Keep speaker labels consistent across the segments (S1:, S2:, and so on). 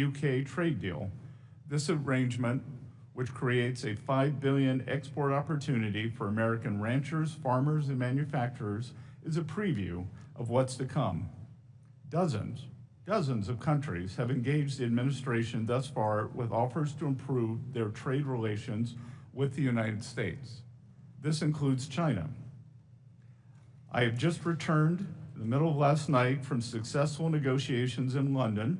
S1: UK trade deal. This arrangement, which creates a $5 billion export opportunity for American ranchers, farmers, and manufacturers, is a preview of what's to come. Dozens of countries have engaged the administration thus far with offers to improve their trade relations with the United States. This includes China. I have just returned in the middle of last night from successful negotiations in London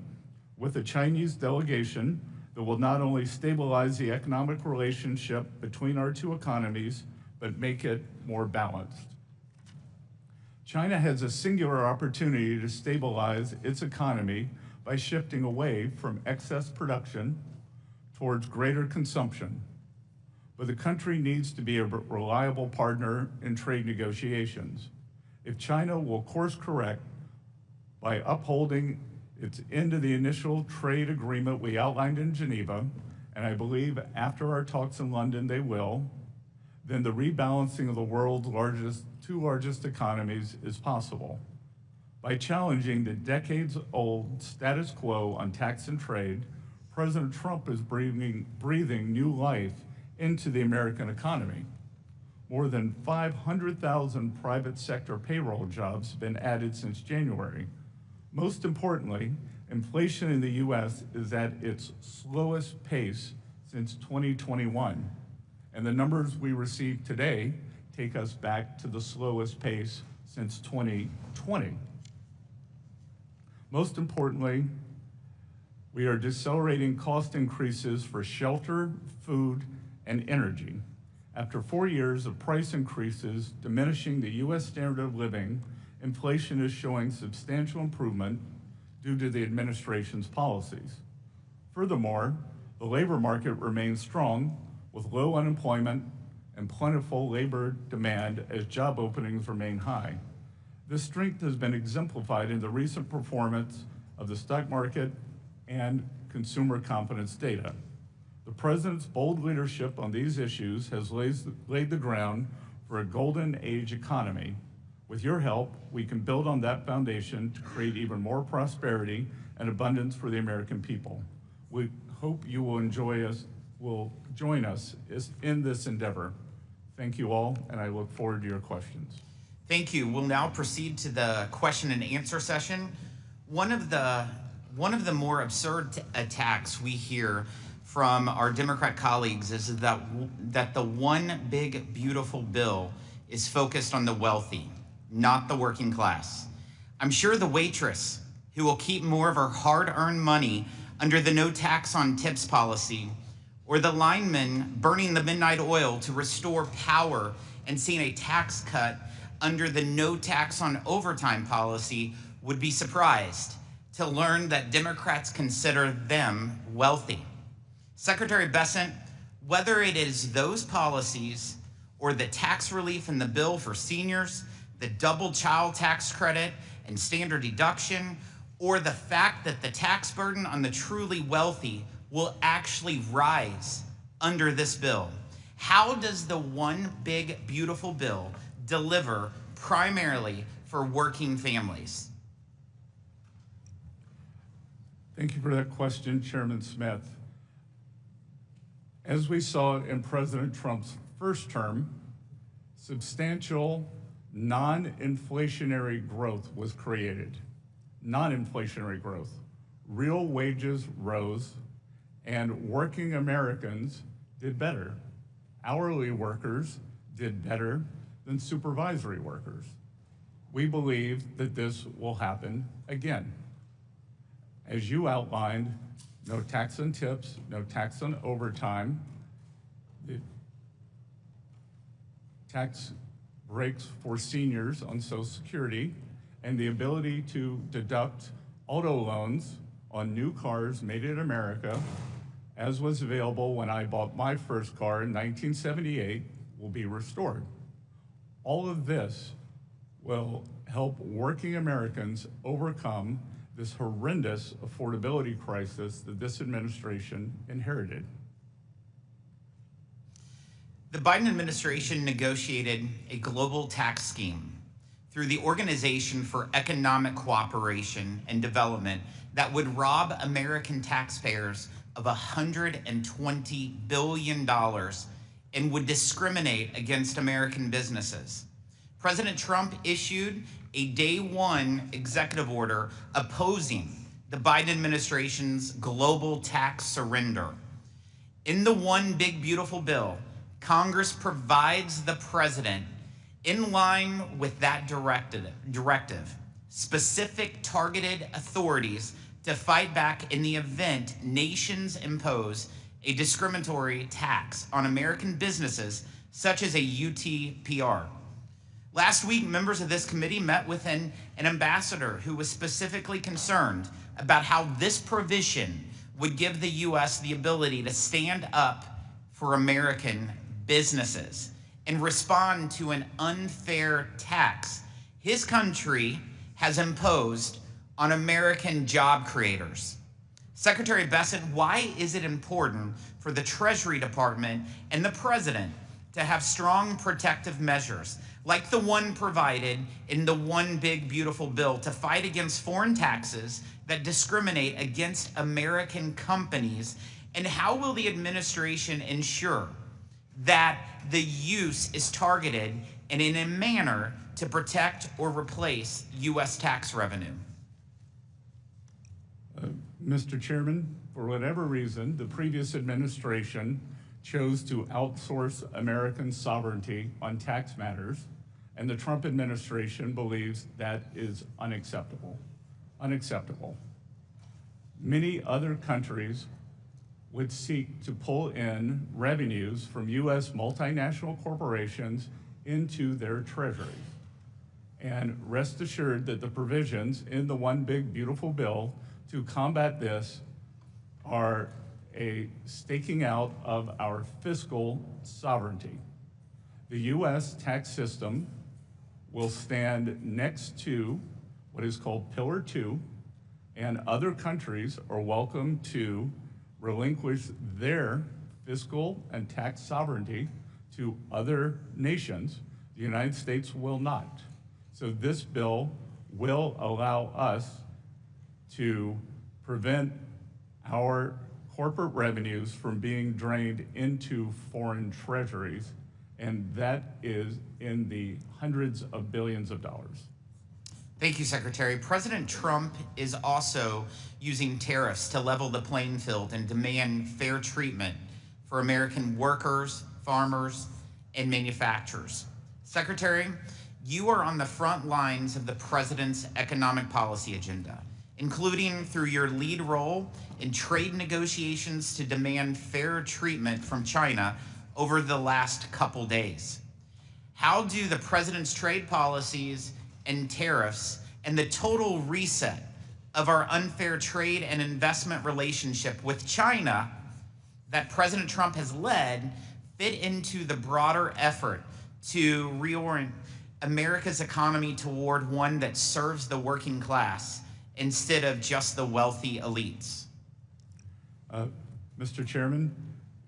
S1: with a Chinese delegation that will not only stabilize the economic relationship between our two economies, but make it more balanced. China has a singular opportunity to stabilize its economy by shifting away from excess production towards greater consumption. But the country needs to be a reliable partner in trade negotiations. If China will course correct by upholding its end of the initial trade agreement we outlined in Geneva, and I believe after our talks in London they will, then the rebalancing of the world's two largest economies is possible. By challenging the decades-old status quo on tax and trade, President Trump is breathing new life into the American economy. More than 500,000 private sector payroll jobs have been added since January. Most importantly, inflation in the US is at its slowest pace since 2021. And the numbers we received today take us back to the slowest pace since 2020. Most importantly, we are decelerating cost increases for shelter, food, and energy. After 4 years of price increases diminishing the US standard of living, inflation is showing substantial improvement due to the administration's policies. Furthermore, the labor market remains strong with low unemployment and plentiful labor demand as job openings remain high. This strength has been exemplified in the recent performance of the stock market and consumer confidence data. The President's bold leadership on these issues has laid the ground for a golden age economy. With your help, we can build on that foundation to create even more prosperity and abundance for the American people. We hope you will join us in this endeavor. Thank you all, and I look forward to your questions.
S2: Thank you. We'll now proceed to the question and answer session. One of the more absurd attacks we hear from our Democrat colleagues is that the one big beautiful bill is focused on the wealthy, not the working class. I'm sure the waitress who will keep more of her hard-earned money under the no tax on tips policy, or the lineman burning the midnight oil to restore power and seeing a tax cut under the no tax on overtime policy would be surprised to learn that Democrats consider them wealthy. Secretary Bessent, whether it is those policies or the tax relief in the bill for seniors, the double child tax credit and standard deduction, or the fact that the tax burden on the truly wealthy will actually rise under this bill. How does the one big beautiful bill deliver primarily for working families?
S1: Thank you for that question, Chairman Smith. As we saw in President Trump's first term, substantial non-inflationary growth was created. Non-inflationary growth. Real wages rose, and working Americans did better. Hourly workers did better than supervisory workers. We believe that this will happen again. As you outlined, no tax on tips, no tax on overtime, the tax breaks for seniors on Social Security, and the ability to deduct auto loans on new cars made in America, as was available when I bought my first car in 1978, will be restored. All of this will help working Americans overcome this horrendous affordability crisis that this administration inherited.
S2: The Biden administration negotiated a global tax scheme through the Organization for Economic Cooperation and Development that would rob American taxpayers of $120 billion and would discriminate against American businesses. President Trump issued a day one executive order opposing the Biden administration's global tax surrender. In the One Big Beautiful Bill, Congress provides the president, in line with that directive, specific targeted authorities to fight back in the event nations impose a discriminatory tax on American businesses, such as a UTPR. Last week, members of this committee met with an ambassador who was specifically concerned about how this provision would give the U.S. the ability to stand up for American businesses and respond to an unfair tax his country has imposed on American job creators. Secretary Bessent, why is it important for the Treasury Department and the President to have strong protective measures like the one provided in the One Big Beautiful Bill to fight against foreign taxes that discriminate against American companies? And how will the administration ensure that the use is targeted and in a manner to protect or replace U.S. tax revenue?
S1: Mr. Chairman, for whatever reason, the previous administration chose to outsource American sovereignty on tax matters, and the Trump administration believes that is unacceptable. Unacceptable. Many other countries would seek to pull in revenues from U.S. multinational corporations into their treasuries. And rest assured that the provisions in the One Big Beautiful Bill to combat this are a staking out of our fiscal sovereignty. The U.S. tax system will stand next to what is called Pillar 2, and other countries are welcome to relinquish their fiscal and tax sovereignty to other nations. The United States will not. So this bill will allow us to prevent our corporate revenues from being drained into foreign treasuries, and that is in the hundreds of billions of dollars.
S2: Thank you, Secretary. President Trump is also using tariffs to level the playing field and demand fair treatment for American workers, farmers, and manufacturers. Secretary, you are on the front lines of the president's economic policy agenda, including through your lead role in trade negotiations to demand fair treatment from China over the last couple days. How do the president's trade policies and tariffs and the total reset of our unfair trade and investment relationship with China that President Trump has led fit into the broader effort to reorient America's economy toward one that serves the working class instead of just the wealthy elites?
S1: Mr. Chairman,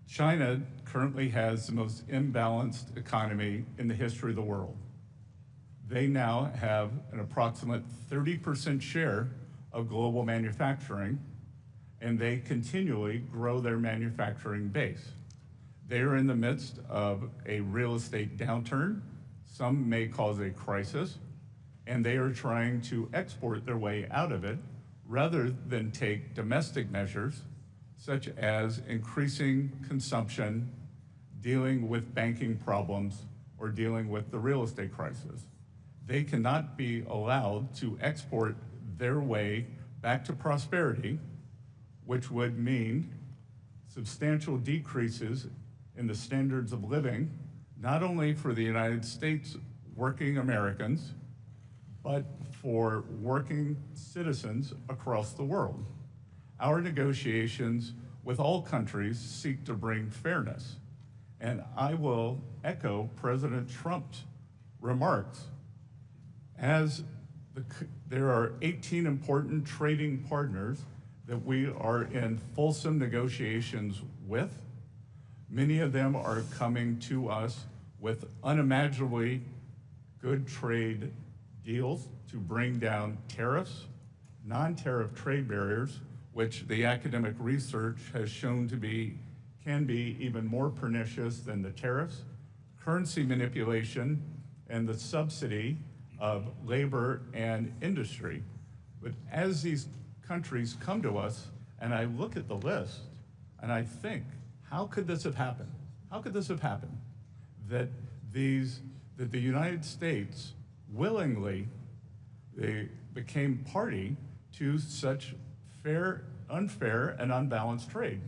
S1: China currently has the most imbalanced economy in the history of the world. They now have an approximate 30% share of global manufacturing, and they continually grow their manufacturing base. They are in the midst of a real estate downturn. Some may cause a crisis, and they are trying to export their way out of it rather than take domestic measures such as increasing consumption, dealing with banking problems, or dealing with the real estate crisis. They cannot be allowed to export their way back to prosperity, which would mean substantial decreases in the standards of living, not only for the United States working Americans, but for working citizens across the world. Our negotiations with all countries seek to bring fairness. And I will echo President Trump's remarks. There are 18 important trading partners that we are in fulsome negotiations with. Many of them are coming to us with unimaginably good trade deals to bring down tariffs, non-tariff trade barriers, which the academic research has shown can be even more pernicious than the tariffs, currency manipulation, and the subsidy of labor and industry. But as these countries come to us, and I look at the list, and I think, how could this have happened? How could this have happened? That the United States willingly became party to such unfair, and unbalanced trade.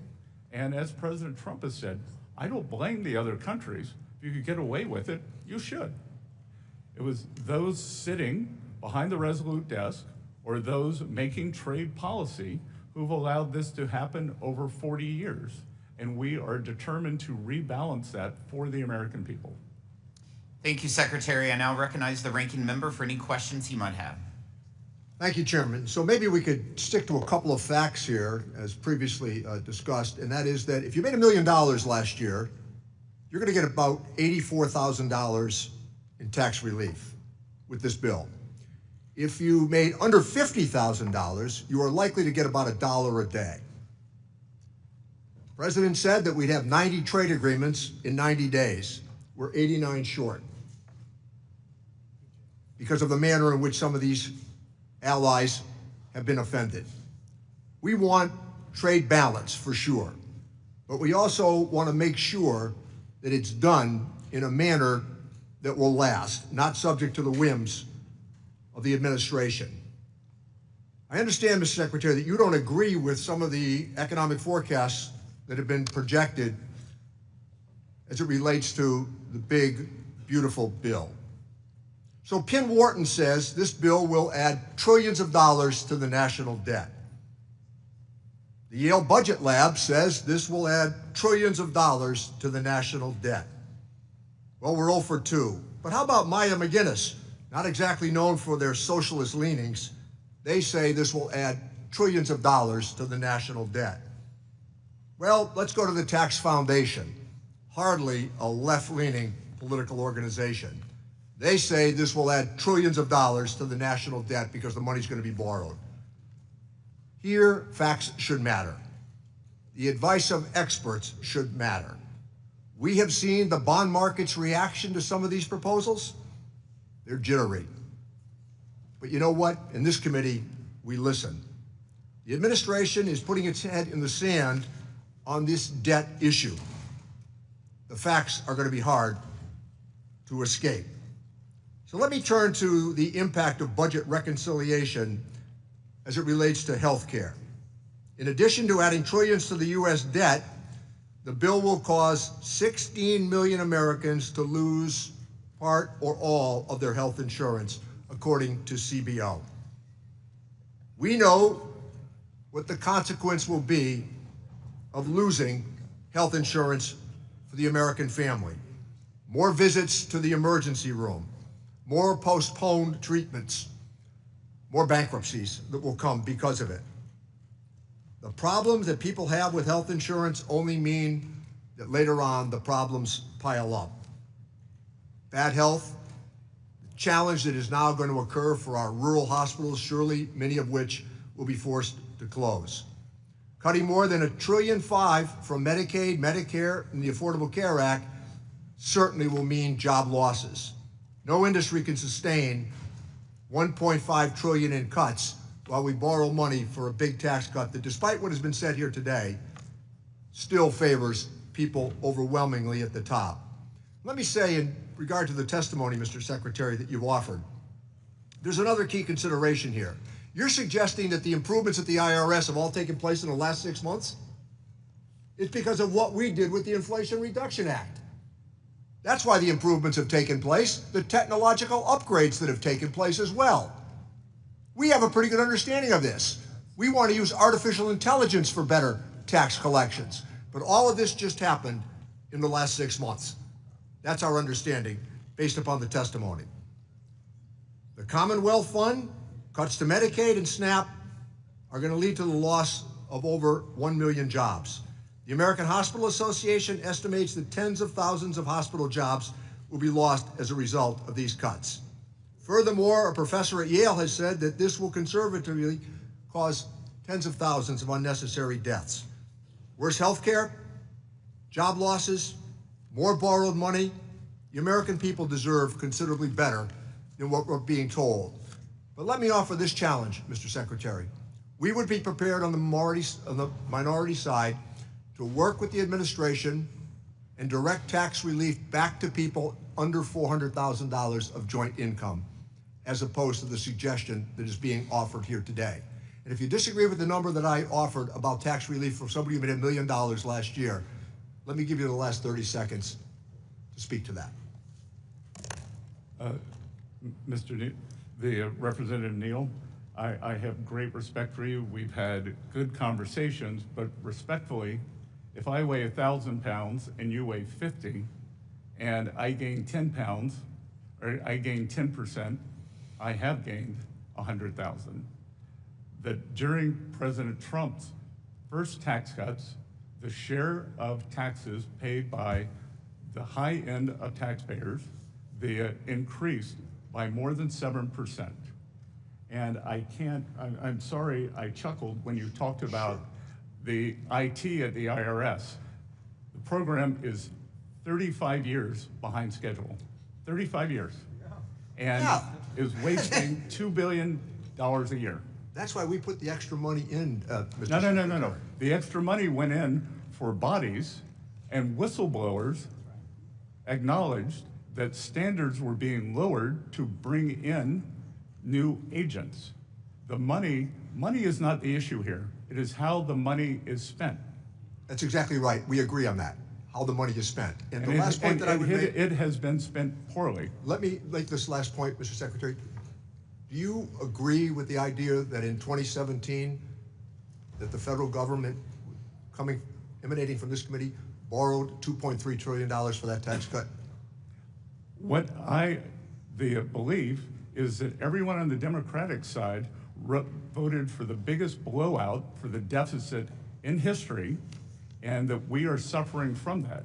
S1: And as President Trump has said, I don't blame the other countries. If you could get away with it, you should. It was those sitting behind the Resolute desk or those making trade policy who've allowed this to happen over 40 years. And we are determined to rebalance that for the American people.
S2: Thank you, Secretary. I now recognize the ranking member for any questions he might have.
S3: Thank you, Chairman. So maybe we could stick to a couple of facts here, as previously discussed, and that is that if you made $1 million last year, you're going to get about $84,000 in tax relief with this bill. If you made under $50,000, you are likely to get about $1 a day. The President said that we'd have 90 trade agreements in 90 days. We're 89 short because of the manner in which some of these allies have been offended. We want trade balance for sure, but we also want to make sure that it's done in a manner that will last, not subject to the whims of the administration. I understand, Mr. Secretary, that you don't agree with some of the economic forecasts that have been projected as it relates to the big, beautiful bill. So Penn Wharton says this bill will add trillions of dollars to the national debt. The Yale Budget Lab says this will add trillions of dollars to the national debt. Well, we're 0 for 2. But how about Maya McGinnis? Not exactly known for their socialist leanings. They say this will add trillions of dollars to the national debt. Well, let's go to the Tax Foundation, hardly a left-leaning political organization. They say this will add trillions of dollars to the national debt because the money's going to be borrowed. Here, facts should matter. The advice of experts should matter. We have seen the bond market's reaction to some of these proposals. They're jittery. But you know what? In this committee, we listen. The administration is putting its head in the sand on this debt issue. The facts are going to be hard to escape. So let me turn to the impact of budget reconciliation as it relates to health care. In addition to adding trillions to the U.S. debt, the bill will cause 16 million Americans to lose part or all of their health insurance, according to CBO. We know what the consequence will be of losing health insurance for the American family. More visits to the emergency room, more postponed treatments, more bankruptcies that will come because of it. The problems that people have with health insurance only mean that later on the problems pile up. Bad health, the challenge that is now going to occur for our rural hospitals, surely many of which will be forced to close. Cutting more than $1.5 trillion from Medicaid, Medicare, and the Affordable Care Act certainly will mean job losses. No industry can sustain $1.5 trillion in cuts while we borrow money for a big tax cut that, despite what has been said here today, still favors people overwhelmingly at the top. Let me say, in regard to the testimony, Mr. Secretary, that you've offered, there's another key consideration here. You're suggesting that the improvements at the IRS have all taken place in the last 6 months? It's because of what we did with the Inflation Reduction Act. That's why the improvements have taken place, the technological upgrades that have taken place as well. We have a pretty good understanding of this. We want to use artificial intelligence for better tax collections. But all of this just happened in the last 6 months. That's our understanding based upon the testimony. The Commonwealth Fund, cuts to Medicaid and SNAP are going to lead to the loss of over 1 million jobs. The American Hospital Association estimates that tens of thousands of hospital jobs will be lost as a result of these cuts. Furthermore, a professor at Yale has said that this will conservatively cause tens of thousands of unnecessary deaths. Worse health care, job losses, more borrowed money. The American people deserve considerably better than what we're being told. But let me offer this challenge, Mr. Secretary. We would be prepared on the minority side to work with the administration and direct tax relief back to people under $400,000 of joint income, as opposed to the suggestion that is being offered here today. And if you disagree with the number that I offered about tax relief for somebody who made $1 million last year, let me give you the last 30 seconds to speak to that.
S1: The Representative Neal, I have great respect for you. We've had good conversations, but respectfully, if I weigh 1,000 pounds and you weigh 50, and I gain 10 pounds, or I gain 10%, I have gained 100,000. That during President Trump's first tax cuts, the share of taxes paid by the high end of taxpayers, they increased by more than 7%. And I'm sorry I chuckled when you talked about the IT at the IRS. The program is 35 years behind schedule, 35 years. And is wasting $2 billion a year.
S3: That's why we put the extra money in, Mr. Secretary.
S1: No. The extra money went in for bodies, and whistleblowers acknowledged that standards were being lowered to bring in new agents. The money is not the issue here. It is how the money is spent.
S3: That's exactly right. We agree on that, how the money is spent. And the last point that I would make...
S1: It has been spent poorly.
S3: Let me make this last point, Mr. Secretary. Do you agree with the idea that in 2017, that the federal government, emanating from this committee, borrowed $2.3 trillion for that tax cut?
S1: What I believe is that everyone on the Democratic side voted for the biggest blowout for the deficit in history, and that we are suffering from that.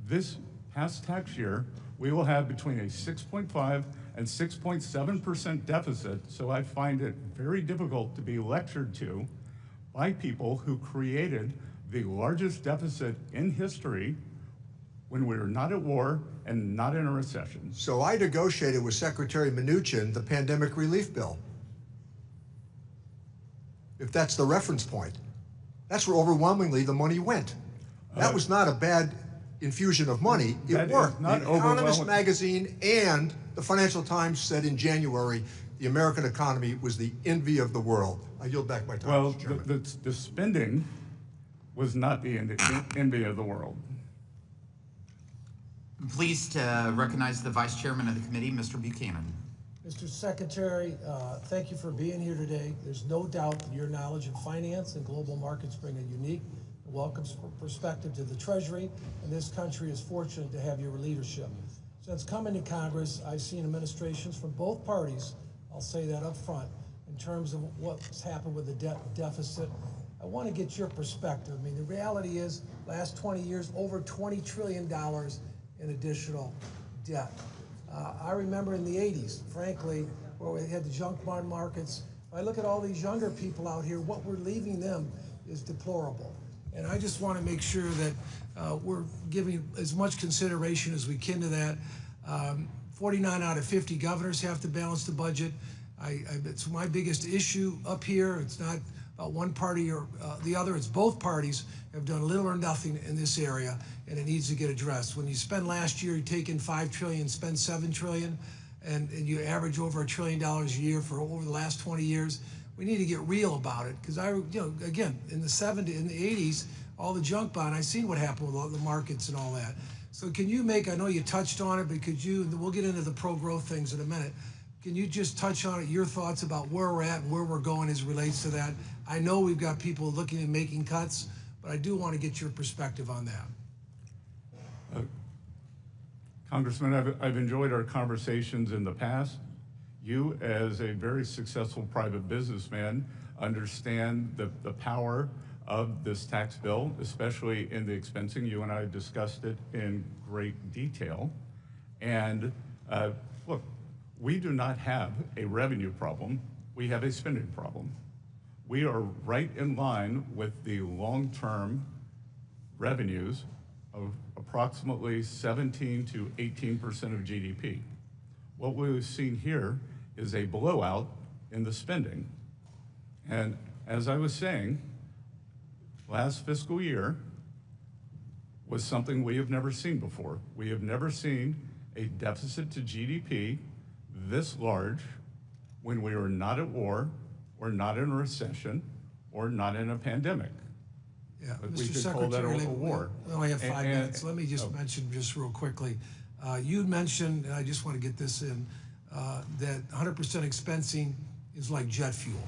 S1: This past tax year, we will have between a 6.5 and 6.7% deficit, so I find it very difficult to be lectured to by people who created the largest deficit in history when we were not at war and not in a recession.
S3: So I negotiated with Secretary Mnuchin the pandemic relief bill. If that's the reference point, that's where overwhelmingly the money went. That was not a bad infusion of money. It worked. The Economist magazine and the Financial Times said in January the American economy was the envy of the world. I yield back my time,
S1: Well,
S3: Mr. Chairman.
S1: the spending was not the envy of the world.
S2: I'm pleased to recognize the Vice Chairman of the committee, Mr. Buchanan.
S4: Mr. Secretary, thank you for being here today. There's no doubt that your knowledge of finance and global markets bring a unique and welcome perspective to the Treasury, and this country is fortunate to have your leadership. Since coming to Congress, I've seen administrations from both parties, I'll say that up front, in terms of what's happened with the debt deficit. I want to get your perspective. I mean, the reality is, last 20 years, over $20 trillion in additional debt. I remember in the 80s, frankly, where we had the junk bond markets. If I look at all these younger people out here, what we're leaving them is deplorable. And I just want to make sure that we're giving as much consideration as we can to that. 49 out of 50 governors have to balance the budget. It's my biggest issue up here. It's not about one party or the other. It's both parties have done little or nothing in this area, and it needs to get addressed. When you spend last year, you take in $5 trillion, spend $7 trillion, and you average over $1 trillion a year for over the last 20 years. We need to get real about it, because again, in the 70s, in the 80s, all the junk bond, I seen what happened with all the markets and all that. So can you make, I know you touched on it, but we'll get into the pro-growth things in a minute. Can you just touch on it, your thoughts about where we're at and where we're going as it relates to that? I know we've got people looking at making cuts, but I do want to get your perspective on that.
S1: Congressman, I've enjoyed our conversations in the past. You, as a very successful private businessman, understand the power of this tax bill, especially in the expensing. You and I discussed it in great detail. And look, we do not have a revenue problem. We have a spending problem. we are right in line with the long-term revenues of approximately 17 to 18% of GDP. What we've seen here is a blowout in the spending. And as I was saying, last fiscal year was something we have never seen before. We have never seen a deficit to GDP this large when we were not at war, or not in a recession, or not in a pandemic.
S4: Yeah,
S1: But we
S4: Mr.
S1: could call that
S4: Secretary,
S1: a war.
S4: we only have 5 minutes. Let me just
S1: oh.
S4: mention just real quickly. You mentioned, and I just want to get this in, that 100% expensing is like jet fuel.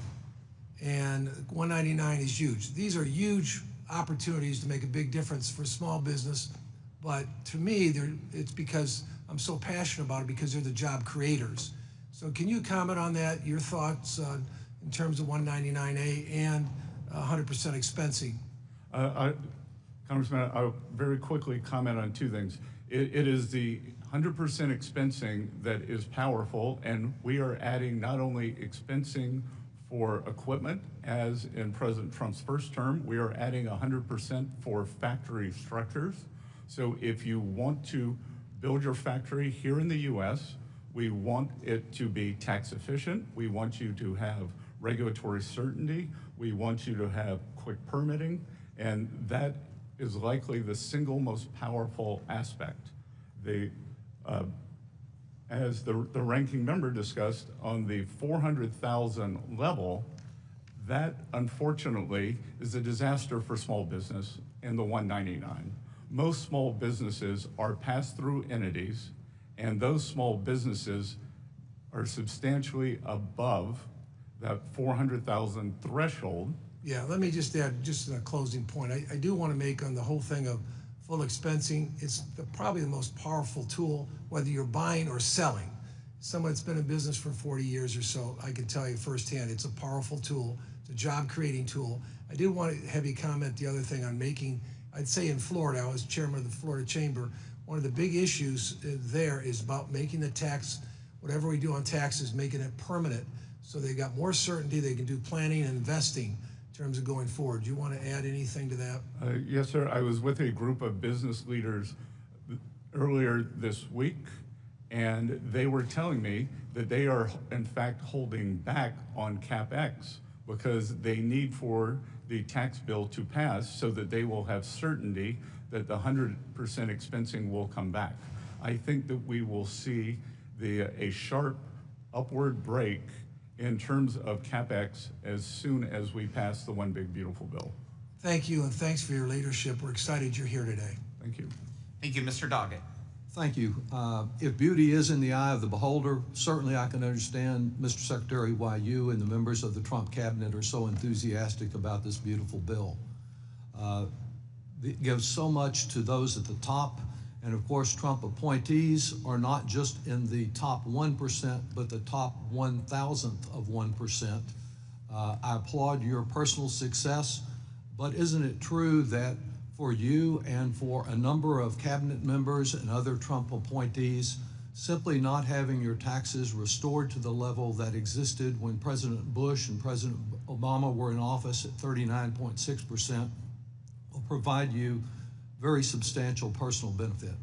S4: And 199 is huge. These are huge opportunities to make a big difference for small business. But to me, it's because I'm so passionate about it, because they're the job creators. So can you comment on that, your thoughts in terms of 199A and 100% expensing?
S1: Congressman, I'll very quickly comment on two things. It is the 100% expensing that is powerful, and we are adding not only expensing for equipment, as in President Trump's first term, we are adding 100% for factory structures. So if you want to build your factory here in the US, we want it to be tax efficient. We want you to have regulatory certainty. We want you to have quick permitting, and that is likely the single most powerful aspect. As the ranking member discussed, on the 400,000 level, that unfortunately is a disaster for small business in the 199. Most small businesses are pass-through entities, and those small businesses are substantially above that 400,000 threshold.
S4: Yeah, let me just add just a closing point. I do want to make on the whole thing of full expensing. It's probably the most powerful tool, whether you're buying or selling. Someone that's been in business for 40 years or so, I can tell you firsthand, it's a powerful tool. It's a job creating tool. I did want to have you comment the other thing on making, I'd say in Florida, I was chairman of the Florida Chamber, one of the big issues there is about making the tax, whatever we do on taxes, making it permanent, so they got more certainty, they can do planning and investing in terms of going forward. Do you want to add anything to that?
S1: Yes, sir. I was with a group of business leaders earlier this week, and they were telling me that they are, in fact, holding back on CapEx because they need for the tax bill to pass so that they will have certainty that the 100% expensing will come back. I think that we will see a sharp upward break in terms of CapEx as soon as we pass the One Big Beautiful Bill.
S4: Thank you, and thanks for your leadership. We're excited you're here today.
S1: Thank you.
S2: Thank you, Mr. Doggett.
S5: Thank you. If beauty is in the eye of the beholder, certainly I can understand, Mr. Secretary, why you and the members of the Trump cabinet are so enthusiastic about this beautiful bill. It gives so much to those at the top, and of course Trump appointees are not just in the top 1%, but the top 1,000th of 1%. I applaud your personal success, but isn't it true that for you and for a number of cabinet members and other Trump appointees, simply not having your taxes restored to the level that existed when President Bush and President Obama were in office at 39.6% will provide you very substantial personal benefit?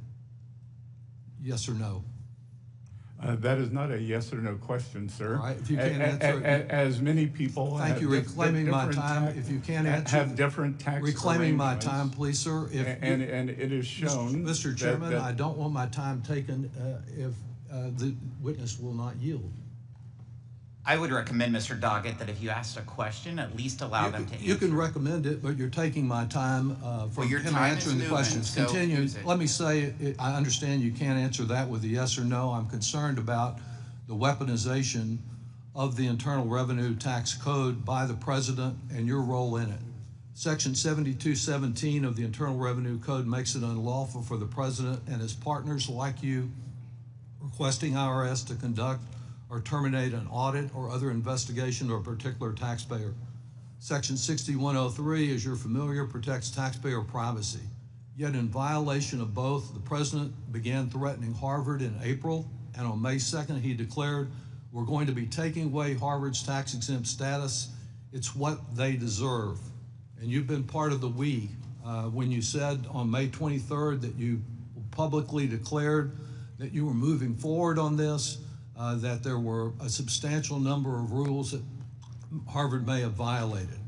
S5: Yes or no?
S1: That is not a yes or no question, sir.
S5: All right, if you can't answer it.
S1: As many people
S5: Thank you, reclaiming my time. If you can't answer,
S1: have different tax
S5: reclaiming my
S1: arrangements.
S5: time, please, sir.
S1: And it is shown,
S5: Mr. Chairman, I don't want my time taken if the witness will not yield.
S2: I would recommend, Mr. Doggett, that if you asked a question, at least allow them to answer.
S5: You can recommend it, but you're taking my time from
S2: your
S5: him
S2: time
S5: answering
S2: is
S5: the
S2: moving,
S5: questions.
S2: so
S5: Continue.
S2: use it.
S5: Let me say, I understand you can't answer that with a yes or no. I'm concerned about the weaponization of the Internal Revenue Tax Code by the President and your role in it. Section 7217 of the Internal Revenue Code makes it unlawful for the President and his partners like you requesting IRS to conduct or terminate an audit or other investigation of a particular taxpayer. Section 6103, as you're familiar, protects taxpayer privacy. Yet in violation of both, the President began threatening Harvard in April, and on May 2nd, he declared, we're going to be taking away Harvard's tax-exempt status It's what they deserve. And you've been part of the we. When you said on May 23rd that you publicly declared that you were moving forward on this, that there were a substantial number of rules that Harvard may have violated.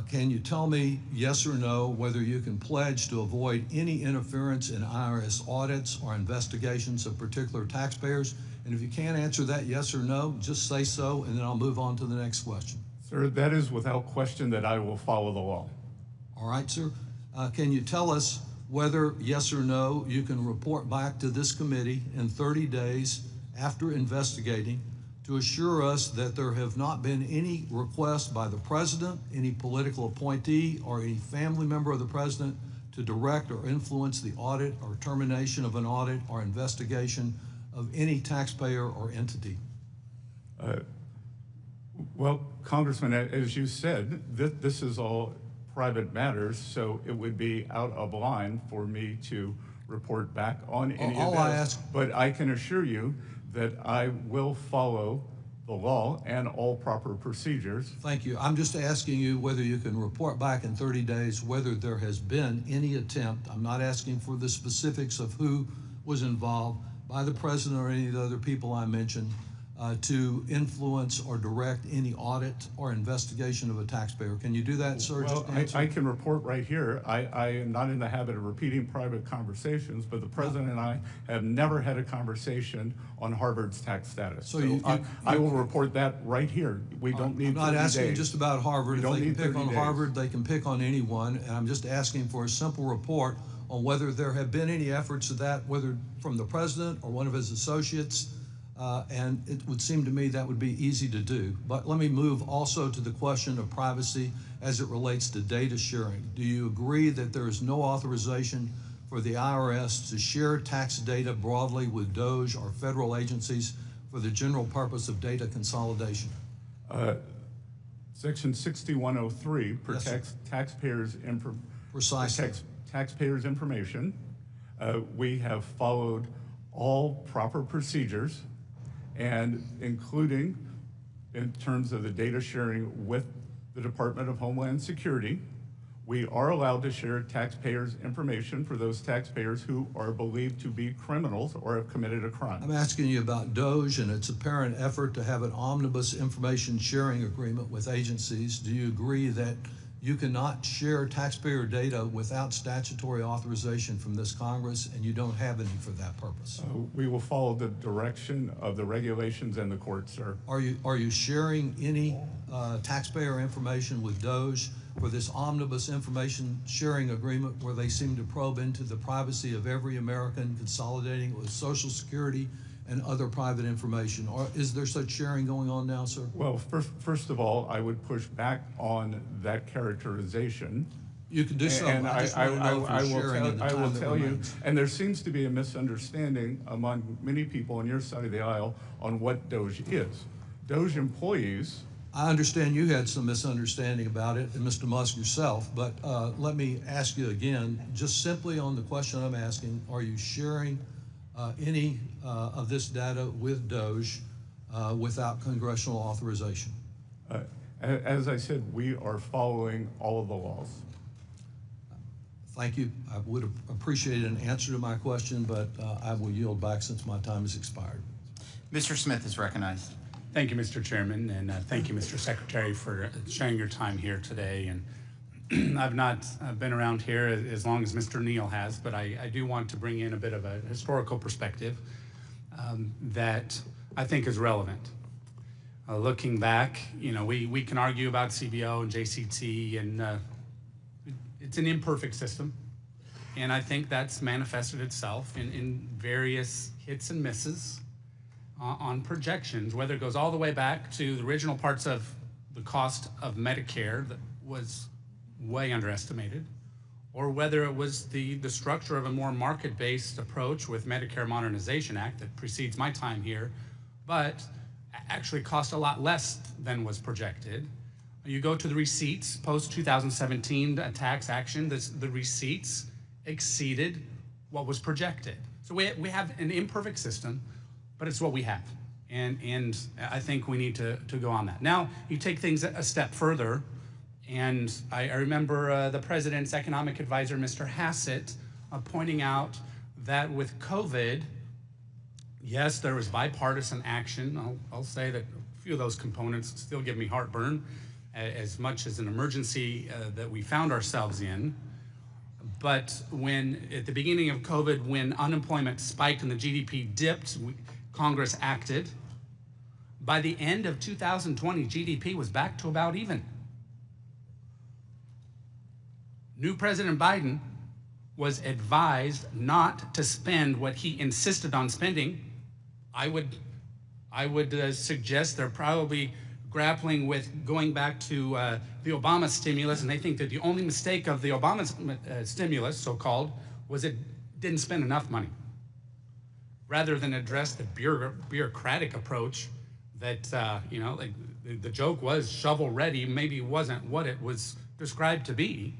S5: Can you tell me, yes or no, whether you can pledge to avoid any interference in IRS audits or investigations of particular taxpayers? And if you can't answer that yes or no, just say so, and then I'll move on to the next question.
S1: Sir, that is without question that I will follow the law.
S5: All right, sir. Can you tell us whether, yes or no, you can report back to this committee in 30 days after investigating to assure us that there have not been any requests by the president, any political appointee, or any family member of the president to direct or influence the audit or termination of an audit or investigation of any taxpayer or entity?
S1: Well, Congressman, as you said, this is all private matters, so it would be out of line for me to report back on any of this. But I can assure you that I will follow the law and all proper procedures.
S5: Thank you. I'm just asking you whether you can report back in 30 days whether there has been any attempt, I'm not asking for the specifics of who was involved, by the president or any of the other people I mentioned, to influence or direct any audit or investigation of a taxpayer. Can you do that, sir?
S1: Well, I can report right here. I am not in the habit of repeating private conversations, but the president and I have never had a conversation on Harvard's tax status. So I will report that right here. We don't need 30 days.
S5: I'm not asking just about Harvard. If they can pick on Harvard, they can pick on anyone. And I'm just asking for a simple report on whether there have been any efforts of that, whether from the president or one of his associates. And it would seem to me that would be easy to do. But let me move also to the question of privacy as it relates to data sharing. Do you agree that there is no authorization for the IRS to share tax data broadly with DOJ or federal agencies for the general purpose of data consolidation?
S1: Section 6103 protects taxpayers' information. We have followed all proper procedures, and including in terms of the data sharing with the Department of Homeland Security. We are allowed to share taxpayers' information for those taxpayers who are believed to be criminals or have committed a crime.
S5: I'm asking you about DOJ and its apparent effort to have an omnibus information sharing agreement with agencies. Do you agree that you cannot share taxpayer data without statutory authorization from this Congress, and you don't have any for that purpose?
S1: We will follow the direction of the regulations and the court, sir.
S5: Are you sharing any taxpayer information with DOJ for this omnibus information sharing agreement where they seem to probe into the privacy of every American, consolidating it with Social Security and other private information? Or is there such sharing going on now, sir?
S1: Well, first of all, I would push back on that characterization.
S5: You can do so.
S1: And I will tell you,
S5: remains.
S1: and there seems to be a misunderstanding among many people on your side of the aisle on what DOJ is. DOJ employees.
S5: I understand you had some misunderstanding about it, and Mr. Musk yourself, but let me ask you again, just simply on the question I'm asking, are you sharing any of this data with DOJ without congressional authorization?
S1: As I said, we are following all of the laws.
S5: Thank you. I would have appreciated an answer to my question, but I will yield back since my time has expired.
S2: Mr. Smith is recognized.
S6: Thank you, Mr. Chairman, and thank you, Mr. Secretary, for sharing your time here today. And I've not been around here as long as Mr. Neal has, but I do want to bring in a bit of a historical perspective that I think is relevant. Looking back, you know, we can argue about CBO and JCT, and it's an imperfect system. And I think that's manifested itself in various hits and misses on projections, whether it goes all the way back to the original parts of the cost of Medicare that was way underestimated, or whether it was the structure of a more market-based approach with Medicare Modernization Act that precedes my time here, but actually cost a lot less than was projected. You go to the receipts, post-2017 tax action, the receipts exceeded what was projected. So we have an imperfect system, but it's what we have. And I think we need to go on that. Now, you take things a step further, and I remember the president's economic advisor, Mr. Hassett, pointing out that with COVID, yes, there was bipartisan action. I'll say that a few of those components still give me heartburn, as much as an emergency that we found ourselves in. But when, at the beginning of COVID, when unemployment spiked and the GDP dipped, Congress acted. By the end of 2020, GDP was back to about even. New President Biden was advised not to spend what he insisted on spending. I would suggest they're probably grappling with going back to the Obama stimulus, and they think that the only mistake of the Obama stimulus, so-called, was it didn't spend enough money, rather than address the bureaucratic approach that, like the joke was shovel ready, maybe wasn't what it was described to be.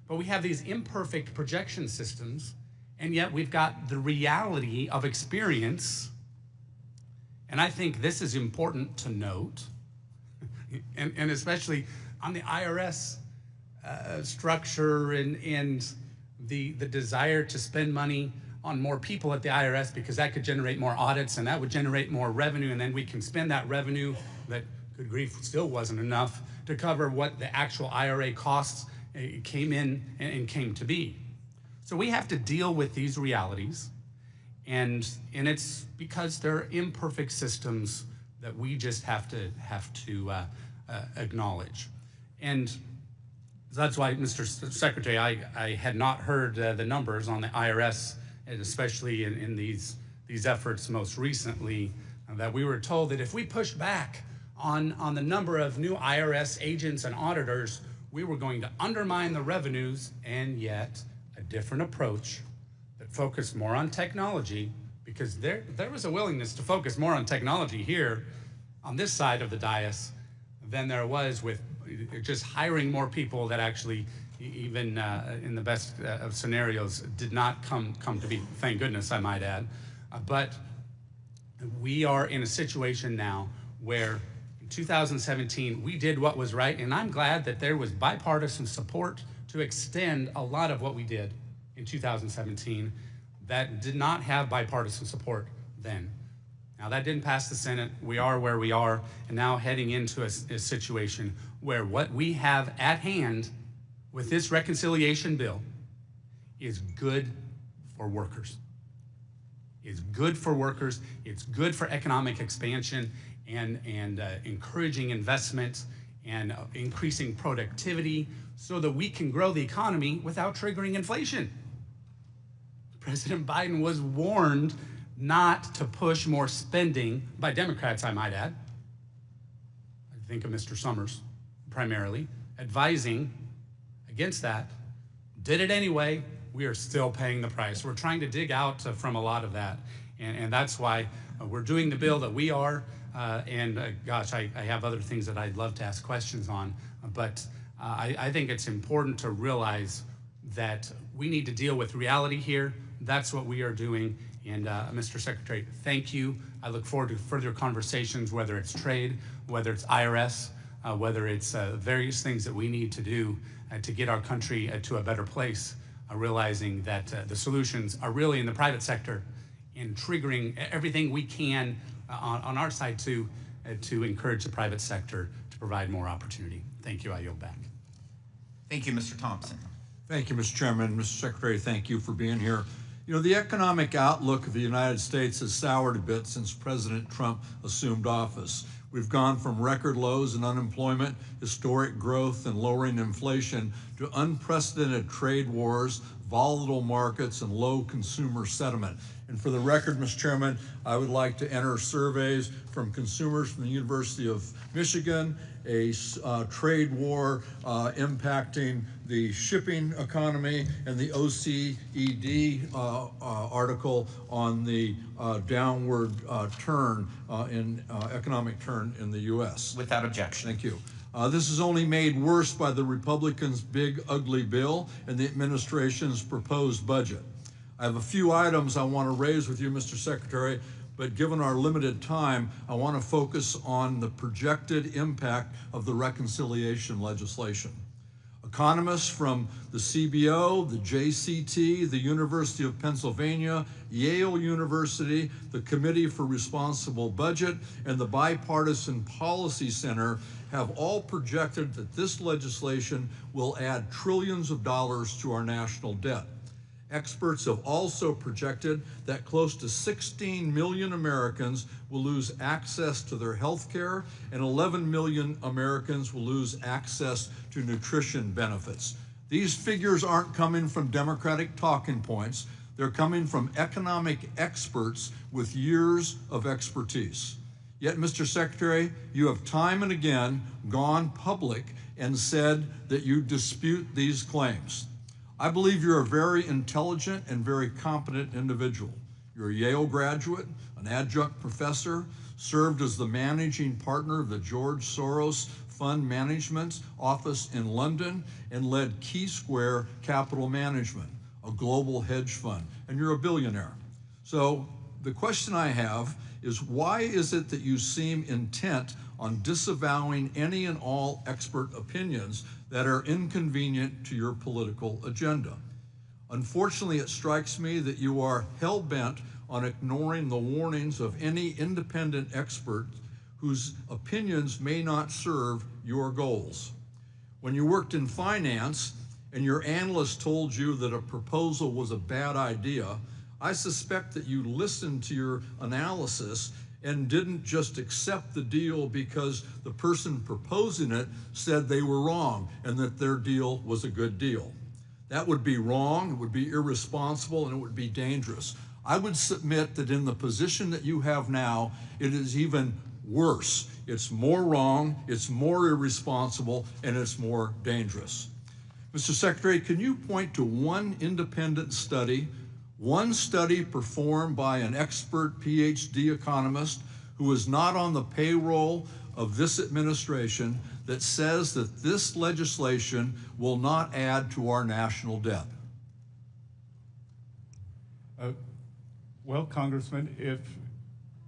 S6: But we have these imperfect projection systems, and yet we've got the reality of experience. And I think this is important to note, and especially on the IRS structure and the desire to spend money on more people at the IRS, because that could generate more audits and that would generate more revenue, and then we can spend that revenue that, good grief, still wasn't enough to cover what the actual IRA costs came in and came to be. So we have to deal with these realities, and it's because they're imperfect systems that we just have to acknowledge. And that's why, Mr. Secretary, I had not heard the numbers on the IRS, and especially in these efforts most recently, that we were told that if we pushed back on the number of new IRS agents and auditors, we were going to undermine the revenues. And yet a different approach that focused more on technology, because there was a willingness to focus more on technology here on this side of the dais than there was with just hiring more people that actually, even in the best of scenarios, did not come to be, thank goodness, I might add. But we are in a situation now where in 2017, we did what was right, and I'm glad that there was bipartisan support to extend a lot of what we did in 2017 that did not have bipartisan support then. Now, that didn't pass the Senate. We are where we are, and now heading into a situation where what we have at hand with this reconciliation bill is good for workers. It's good for workers, it's good for economic expansion and encouraging investment and increasing productivity so that we can grow the economy without triggering inflation. President Biden was warned not to push more spending by Democrats, I might add. I think of Mr. Summers primarily, advising against that. Did it anyway. We are still paying the price. We're trying to dig out from a lot of that. And that's why we're doing the bill that we are. Gosh, I have other things that I'd love to ask questions on. But I think it's important to realize that we need to deal with reality here. That's what we are doing. And Mr. Secretary, thank you. I look forward to further conversations, whether it's trade, whether it's IRS, whether it's various things that we need to do to get our country to a better place, realizing that the solutions are really in the private sector and triggering everything we can on our side to encourage the private sector to provide more opportunity. Thank you. I yield back.
S2: Thank you, Mr. Thompson.
S7: Thank you, Mr. Chairman. Mr. Secretary, thank you for being here. You know, the economic outlook of the United States has soured a bit since President Trump assumed office. We've gone from record lows in unemployment, historic growth, and lowering inflation to unprecedented trade wars, volatile markets, and low consumer sentiment. And for the record, Mr. Chairman, I would like to enter surveys from consumers from the University of Michigan, a trade war impacting the shipping economy, and the OECD article on the downward turn in economic turn in the U.S.
S2: Without objection.
S7: Thank you. This is only made worse by the Republicans' big, ugly bill and the administration's proposed budget. I have a few items I want to raise with you, Mr. Secretary, but given our limited time, I want to focus on the projected impact of the reconciliation legislation. Economists from the CBO, the JCT, the University of Pennsylvania, Yale University, the Committee for Responsible Budget, and the Bipartisan Policy Center have all projected that this legislation will add trillions of dollars to our national debt. Experts have also projected that close to 16 million Americans will lose access to their health care, and 11 million Americans will lose access to nutrition benefits. These figures aren't coming from Democratic talking points. They're coming from economic experts with years of expertise. Yet, Mr. Secretary, you have time and again gone public and said that you dispute these claims. I believe you're a very intelligent and very competent individual. You're a Yale graduate, an adjunct professor, served as the managing partner of the George Soros Fund Management Office in London, and led Key Square Capital Management, a global hedge fund, and you're a billionaire. So the question I have is, why is it that you seem intent on disavowing any and all expert opinions that are inconvenient to your political agenda? Unfortunately, it strikes me that you are hell-bent on ignoring the warnings of any independent expert whose opinions may not serve your goals. When you worked in finance and your analyst told you that a proposal was a bad idea, I suspect that you listened to your analysis and didn't just accept the deal because the person proposing it said they were wrong and that their deal was a good deal. That would be wrong, it would be irresponsible, and it would be dangerous. I would submit that in the position that you have now, it is even worse. It's more wrong, it's more irresponsible, and it's more dangerous. Mr. Secretary, can you point to one independent study, one study performed by an expert PhD economist who is not on the payroll of this administration, that says that this legislation will not add to our national debt?
S1: Well, Congressman, if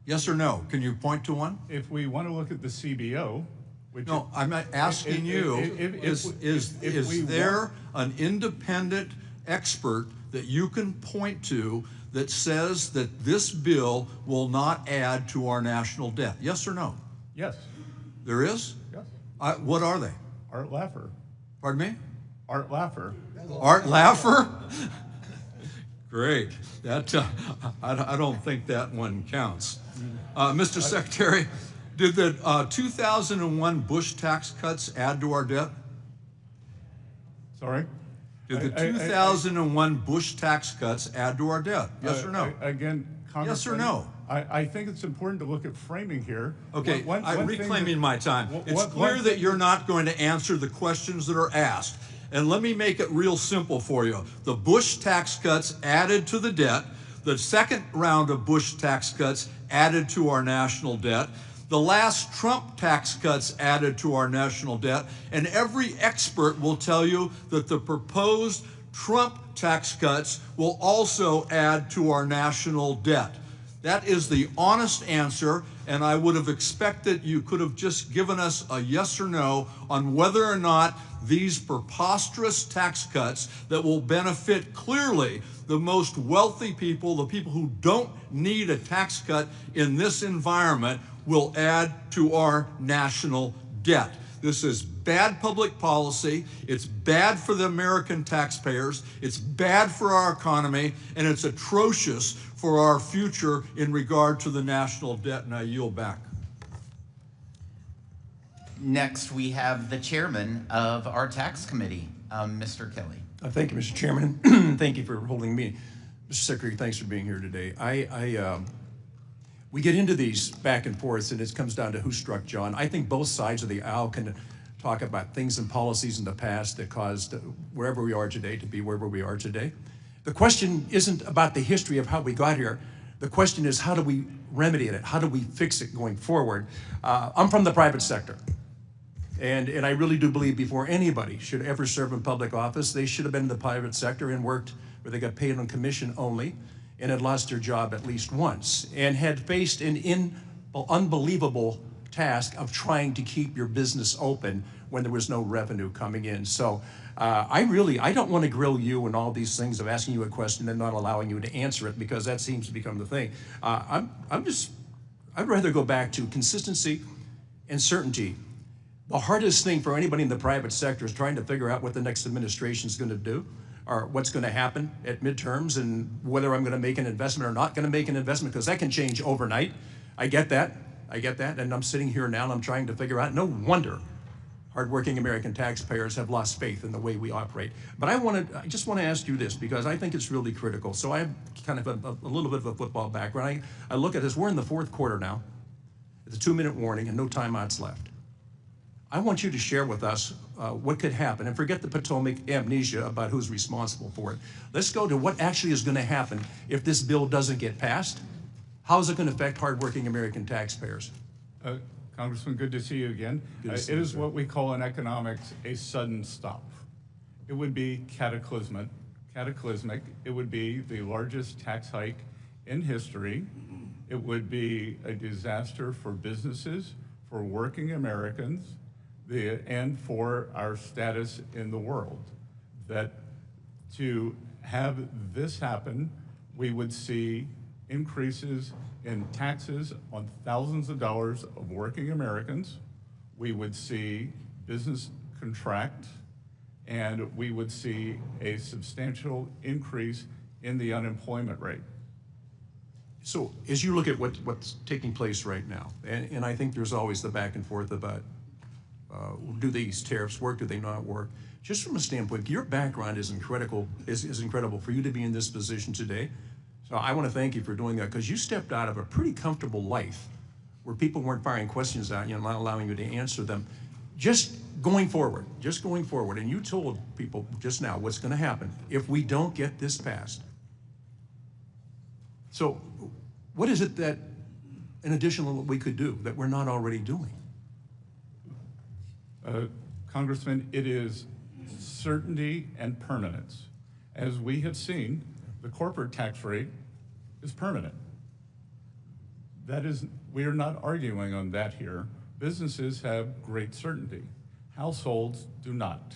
S7: Yes or no? Can you point to one?
S1: if we want to look at the CBO, which
S7: No, I'm not asking you, is there an independent expert that you can point to that says that this bill will not add to our national debt? Yes or no?
S1: yes,
S7: There is?
S1: yes,
S7: What are they?
S1: Art Laffer,
S7: Pardon me?
S1: Art Laffer.
S7: Art Laffer? Great. That I don't think that one counts. Mr. Secretary, did the 2001 Bush tax cuts add to our debt?
S1: Sorry?
S7: Did the 2001 Bush tax cuts add to our debt? Yes or no?
S1: Again, Congressman.
S7: Yes or no?
S1: I think it's important to look at framing here.
S7: Okay, I'm
S1: thing
S7: reclaiming my time. It's
S1: one
S7: clear
S1: thing-
S7: that you're not going to answer the questions that are asked. And let me make it real simple for you. The Bush tax cuts added to the debt. The second round of Bush tax cuts added to our national debt. The last Trump tax cuts added to our national debt. And every expert will tell you that the proposed Trump tax cuts will also add to our national debt. That is the honest answer, and I would have expected you could have just given us a yes or no on whether or not these preposterous tax cuts that will benefit clearly the most wealthy people, the people who don't need a tax cut in this environment, will add to our national debt. This is bad public policy, it's bad for the American taxpayers, it's bad for our economy, and it's atrocious for our future in regard to the national debt, and I yield back.
S2: Next, we have the chairman of our tax committee, Mr. Kelly.
S8: Thank you, Mr. Chairman. Thank you for holding me. Mr. Secretary, thanks for being here today. We get into these back and forth, and it comes down to who struck John. I think both sides of the aisle can talk about things and policies in the past that caused wherever we are today to be wherever we are today. The question isn't about the history of how we got here. The question is, how do we remedy it? How do we fix it going forward? I'm from the private sector. And I really do believe before anybody should ever serve in public office, they should have been in the private sector and worked where they got paid on commission only. and had lost their job at least once and had faced an unbelievable task of trying to keep your business open when there was no revenue coming in. So I don't want to grill you and all these things of asking you a question and not allowing you to answer it, because that seems to become the thing. I'd rather go back to consistency and certainty. The hardest thing for anybody in the private sector is trying to figure out what the next administration is going to do, or what's going to happen at midterms, and whether I'm going to make an investment or not going to make an investment, because that can change overnight. I get that, and I'm sitting here now and I'm trying to figure out, no wonder hardworking American taxpayers have lost faith in the way we operate. But I just want to ask you this, because I think it's really critical. So I have kind of a little bit of a football background. I look at this, we're in the fourth quarter now. It's a 2-minute warning and no timeouts left. I want you to share with us what could happen, and forget the Potomac amnesia about who's responsible for it. Let's go to what actually is going to happen if this bill doesn't get passed. How is it going to affect hardworking American taxpayers?
S1: Congressman, good to see you again. It is what we call in economics a sudden stop. It would be cataclysmic. It would be the largest tax hike in history. It would be a disaster for businesses, for working Americans, and for our status in the world. That to have this happen, we would see increases in taxes on thousands of dollars of working Americans. We would see business contract, and we would see a substantial increase in the unemployment rate.
S8: So as you look at what's taking place right now, and I think there's always the back and forth about do these tariffs work, do they not work? Just from a standpoint, your background is incredible for you to be in this position today. So I want to thank you for doing that, because you stepped out of a pretty comfortable life where people weren't firing questions at you and not allowing you to answer them. Just going forward, and you told people just now what's going to happen if we don't get this passed. So what is it that, in addition to what we could do, that we're not already doing?
S1: Congressman, it is certainty and permanence. As we have seen, the corporate tax rate is permanent. We are not arguing on that here. Businesses have great certainty. Households do not.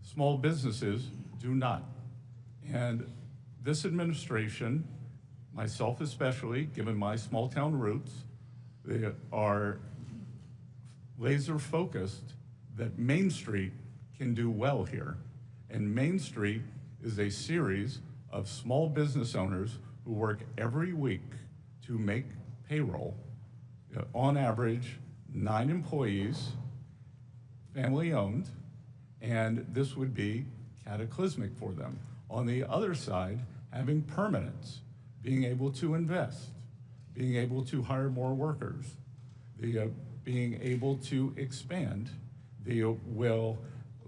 S1: Small businesses do not. And this administration, myself especially, given my small town roots, they are laser focused that Main Street can do well here. And Main Street is a series of small business owners who work every week to make payroll. On average, 9 employees, family owned, and this would be cataclysmic for them. On the other side, having permanence, being able to invest, being able to hire more workers, being able to expand, will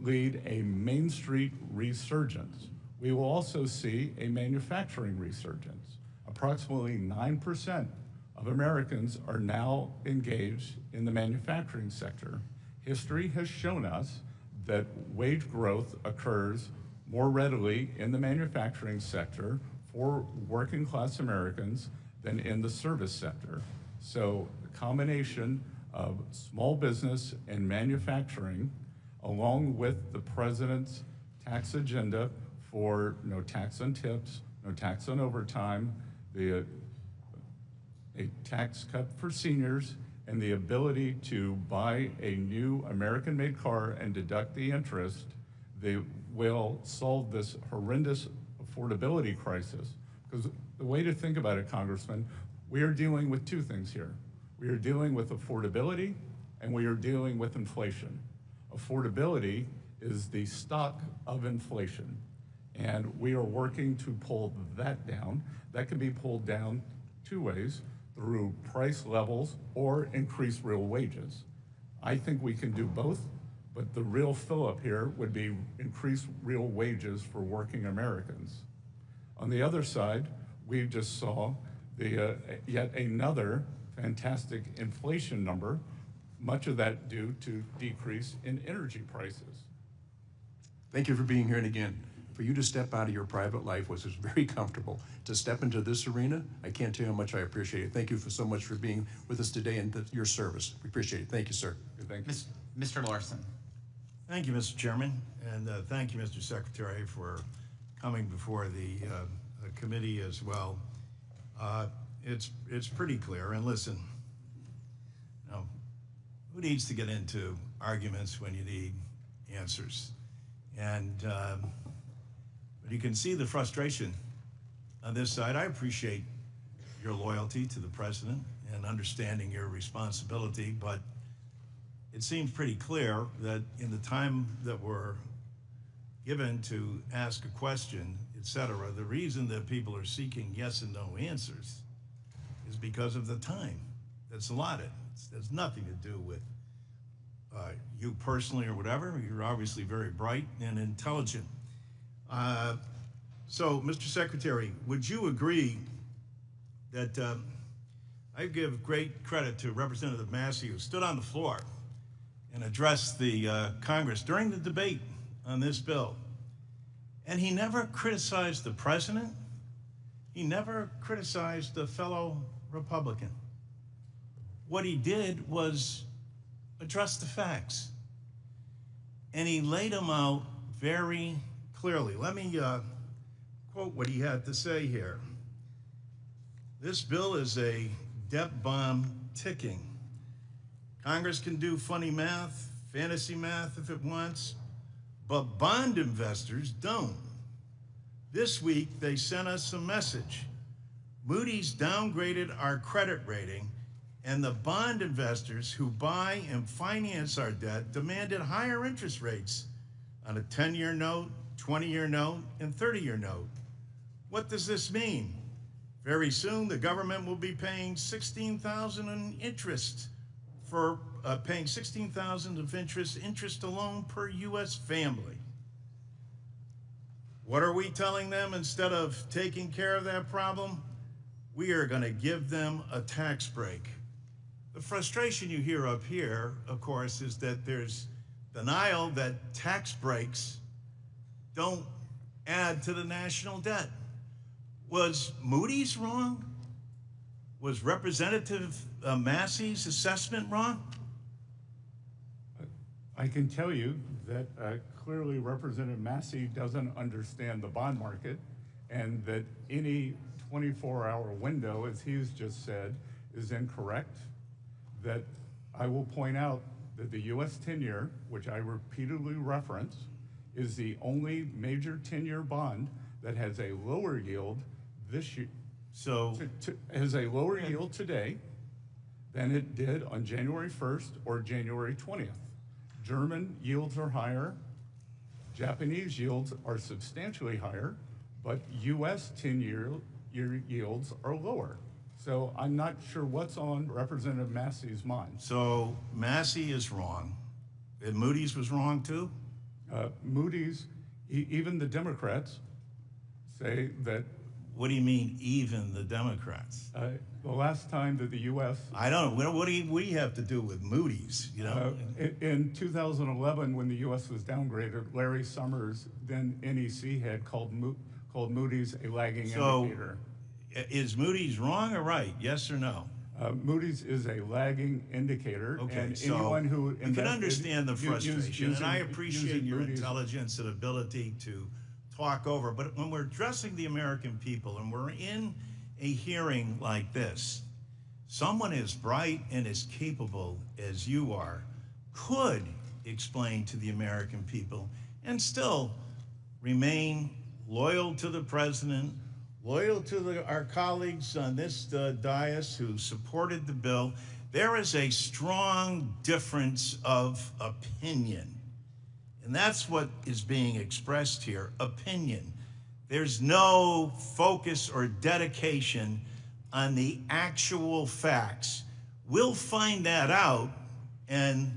S1: lead a Main Street resurgence. We will also see a manufacturing resurgence. Approximately 9% of Americans are now engaged in the manufacturing sector. History has shown us that wage growth occurs more readily in the manufacturing sector for working class Americans than in the service sector. So the combination of small business and manufacturing, along with the president's tax agenda for no tax on tips, no tax on overtime, a tax cut for seniors, and the ability to buy a new American-made car and deduct the interest, they will solve this horrendous affordability crisis. Because the way to think about it, Congressman, we are dealing with 2 things here. We are dealing with affordability, and we are dealing with inflation. Affordability is the stock of inflation, and we are working to pull that down. That can be pulled down 2 ways, through price levels or increased real wages. I think we can do both, but the real fill-up here would be increased real wages for working Americans. On the other side, we just saw yet another fantastic inflation number, much of that due to decrease in energy prices.
S8: Thank you for being here, and again, for you to step out of your private life, which is very comfortable, to step into this arena, I can't tell you how much I appreciate it. Thank you so much for being with us today and your service. We appreciate it. Thank you, sir.
S1: Thank you.
S2: Mr. Larson.
S9: Thank you, Mr. Chairman, and thank you, Mr. Secretary, for coming before the committee as well. It's pretty clear, and listen, you know, who needs to get into arguments when you need answers? And but you can see the frustration on this side. I appreciate your loyalty to the president and understanding your responsibility, but it seems pretty clear that in the time that we're given to ask a question, et cetera, the reason that people are seeking yes and no answers is because of the time that's allotted. It has nothing to do with you personally or whatever. You're obviously very bright and intelligent. So, Mr. Secretary, would you agree that I give great credit to Representative Massey, who stood on the floor and addressed the Congress during the debate on this bill. And he never criticized the president. He never criticized a fellow Republican. What he did was address the facts. And he laid them out very clearly. Let me quote what he had to say here. This bill is a debt bomb ticking. Congress can do funny math, fantasy math if it wants, but bond investors don't. This week, they sent us a message. Moody's downgraded our credit rating, and the bond investors who buy and finance our debt demanded higher interest rates on a 10-year note, 20-year note, and 30-year note. What does this mean? Very soon, the government will be paying $16,000 in interest for paying $16,000 of interest alone per U.S. family. What are we telling them? Instead of taking care of that problem, we are going to give them a tax break. The frustration you hear up here, of course, is that there's denial that tax breaks don't add to the national debt. Was Moody's wrong? Was Representative Massey's assessment wrong?
S1: I can tell you that clearly Representative Massey doesn't understand the bond market, and that any 24-hour window, as he's just said, is incorrect. That I will point out that the U.S. 10-year, which I repeatedly reference, is the only major 10-year bond that has a lower yield this year. So has a lower yield today than it did on January 1st or January 20th. German yields are higher, Japanese yields are substantially higher, but U.S. 10-year yields are lower. So I'm not sure what's on Representative Massey's mind.
S9: So Massey is wrong, and Moody's was wrong too?
S1: Moody's, even the Democrats say that.
S9: What do you mean, even the Democrats?
S1: The last time that the U.S.
S9: I don't know. What do you have to do with Moody's? You know,
S1: in 2011, when the U.S. was downgraded, Larry Summers, then NEC head, called Moody's a lagging indicator.
S9: Is Moody's wrong or right? Yes or no?
S1: Moody's is a lagging indicator.
S9: Okay,
S1: and
S9: so
S1: anyone who
S9: you can understand the frustration, and I appreciate your
S1: Moody's
S9: intelligence and ability to talk over. But when we're addressing the American people and we're in a hearing like this, someone as bright and as capable as you are could explain to the American people and still remain loyal to the president, loyal to our colleagues on this dais who supported the bill. There is a strong difference of opinion. And that's what is being expressed here, opinion. There's no focus or dedication on the actual facts. We'll find that out, and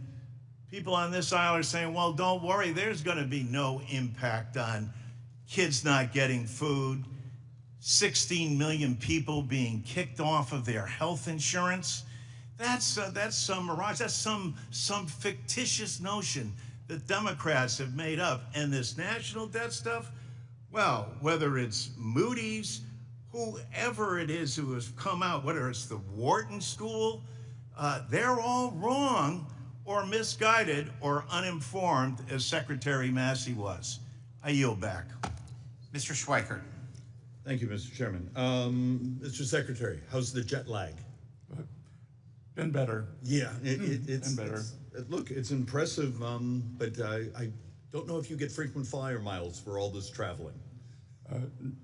S9: people on this aisle are saying, well, don't worry, there's going to be no impact on kids not getting food, 16 million people being kicked off of their health insurance. That's some mirage. That's some fictitious notion that Democrats have made up. And this national debt stuff, Well, whether it's Moody's, whoever it is who has come out, whether it's the Wharton School, they're all wrong or misguided or uninformed, as Secretary Massey was. I yield back.
S2: Mr. Schweikert.
S10: Thank you, Mr. Chairman. Mr. Secretary, how's the jet lag?
S1: Been better.
S10: Yeah, it's
S1: been better.
S10: Look, it's impressive, but I don't know if you get frequent flyer miles for all this traveling.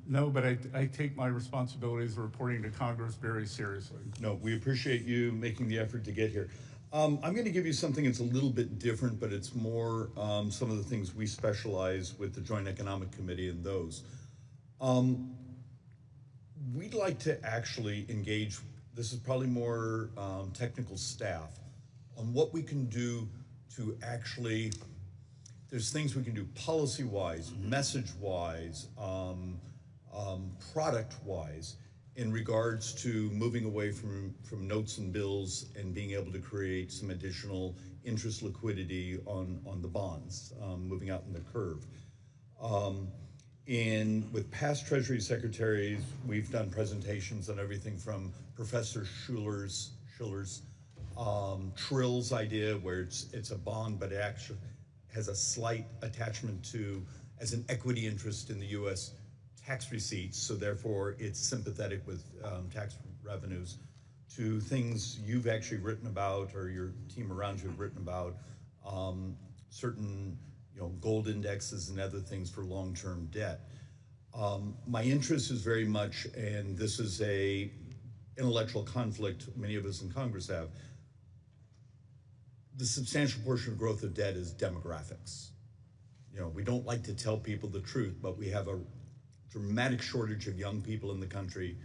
S1: No, but I take my responsibilities of reporting to Congress very seriously.
S10: No, we appreciate you making the effort to get here. I'm going to give you something that's a little bit different, but it's more some of the things we specialize with the Joint Economic Committee and those. We'd like to actually engage, this is probably more technical staff, on what we can do to actually, there's things we can do policy-wise, message-wise, product-wise, in regards to moving away from notes and bills and being able to create some additional interest liquidity on the bonds, moving out in the curve. And with past Treasury Secretaries, we've done presentations on everything from Professor Schiller's Trill's idea, where it's a bond, but it actually has a slight attachment to as an equity interest in the U.S. tax receipts, so therefore it's sympathetic with tax revenues, to things you've actually written about or your team around you have written about, certain gold indexes and other things for long-term debt. My interest is very much, and this is a intellectual conflict many of us in Congress have, the substantial portion of growth of debt is demographics. We don't like to tell people the truth, but we have a dramatic shortage of young people in the country.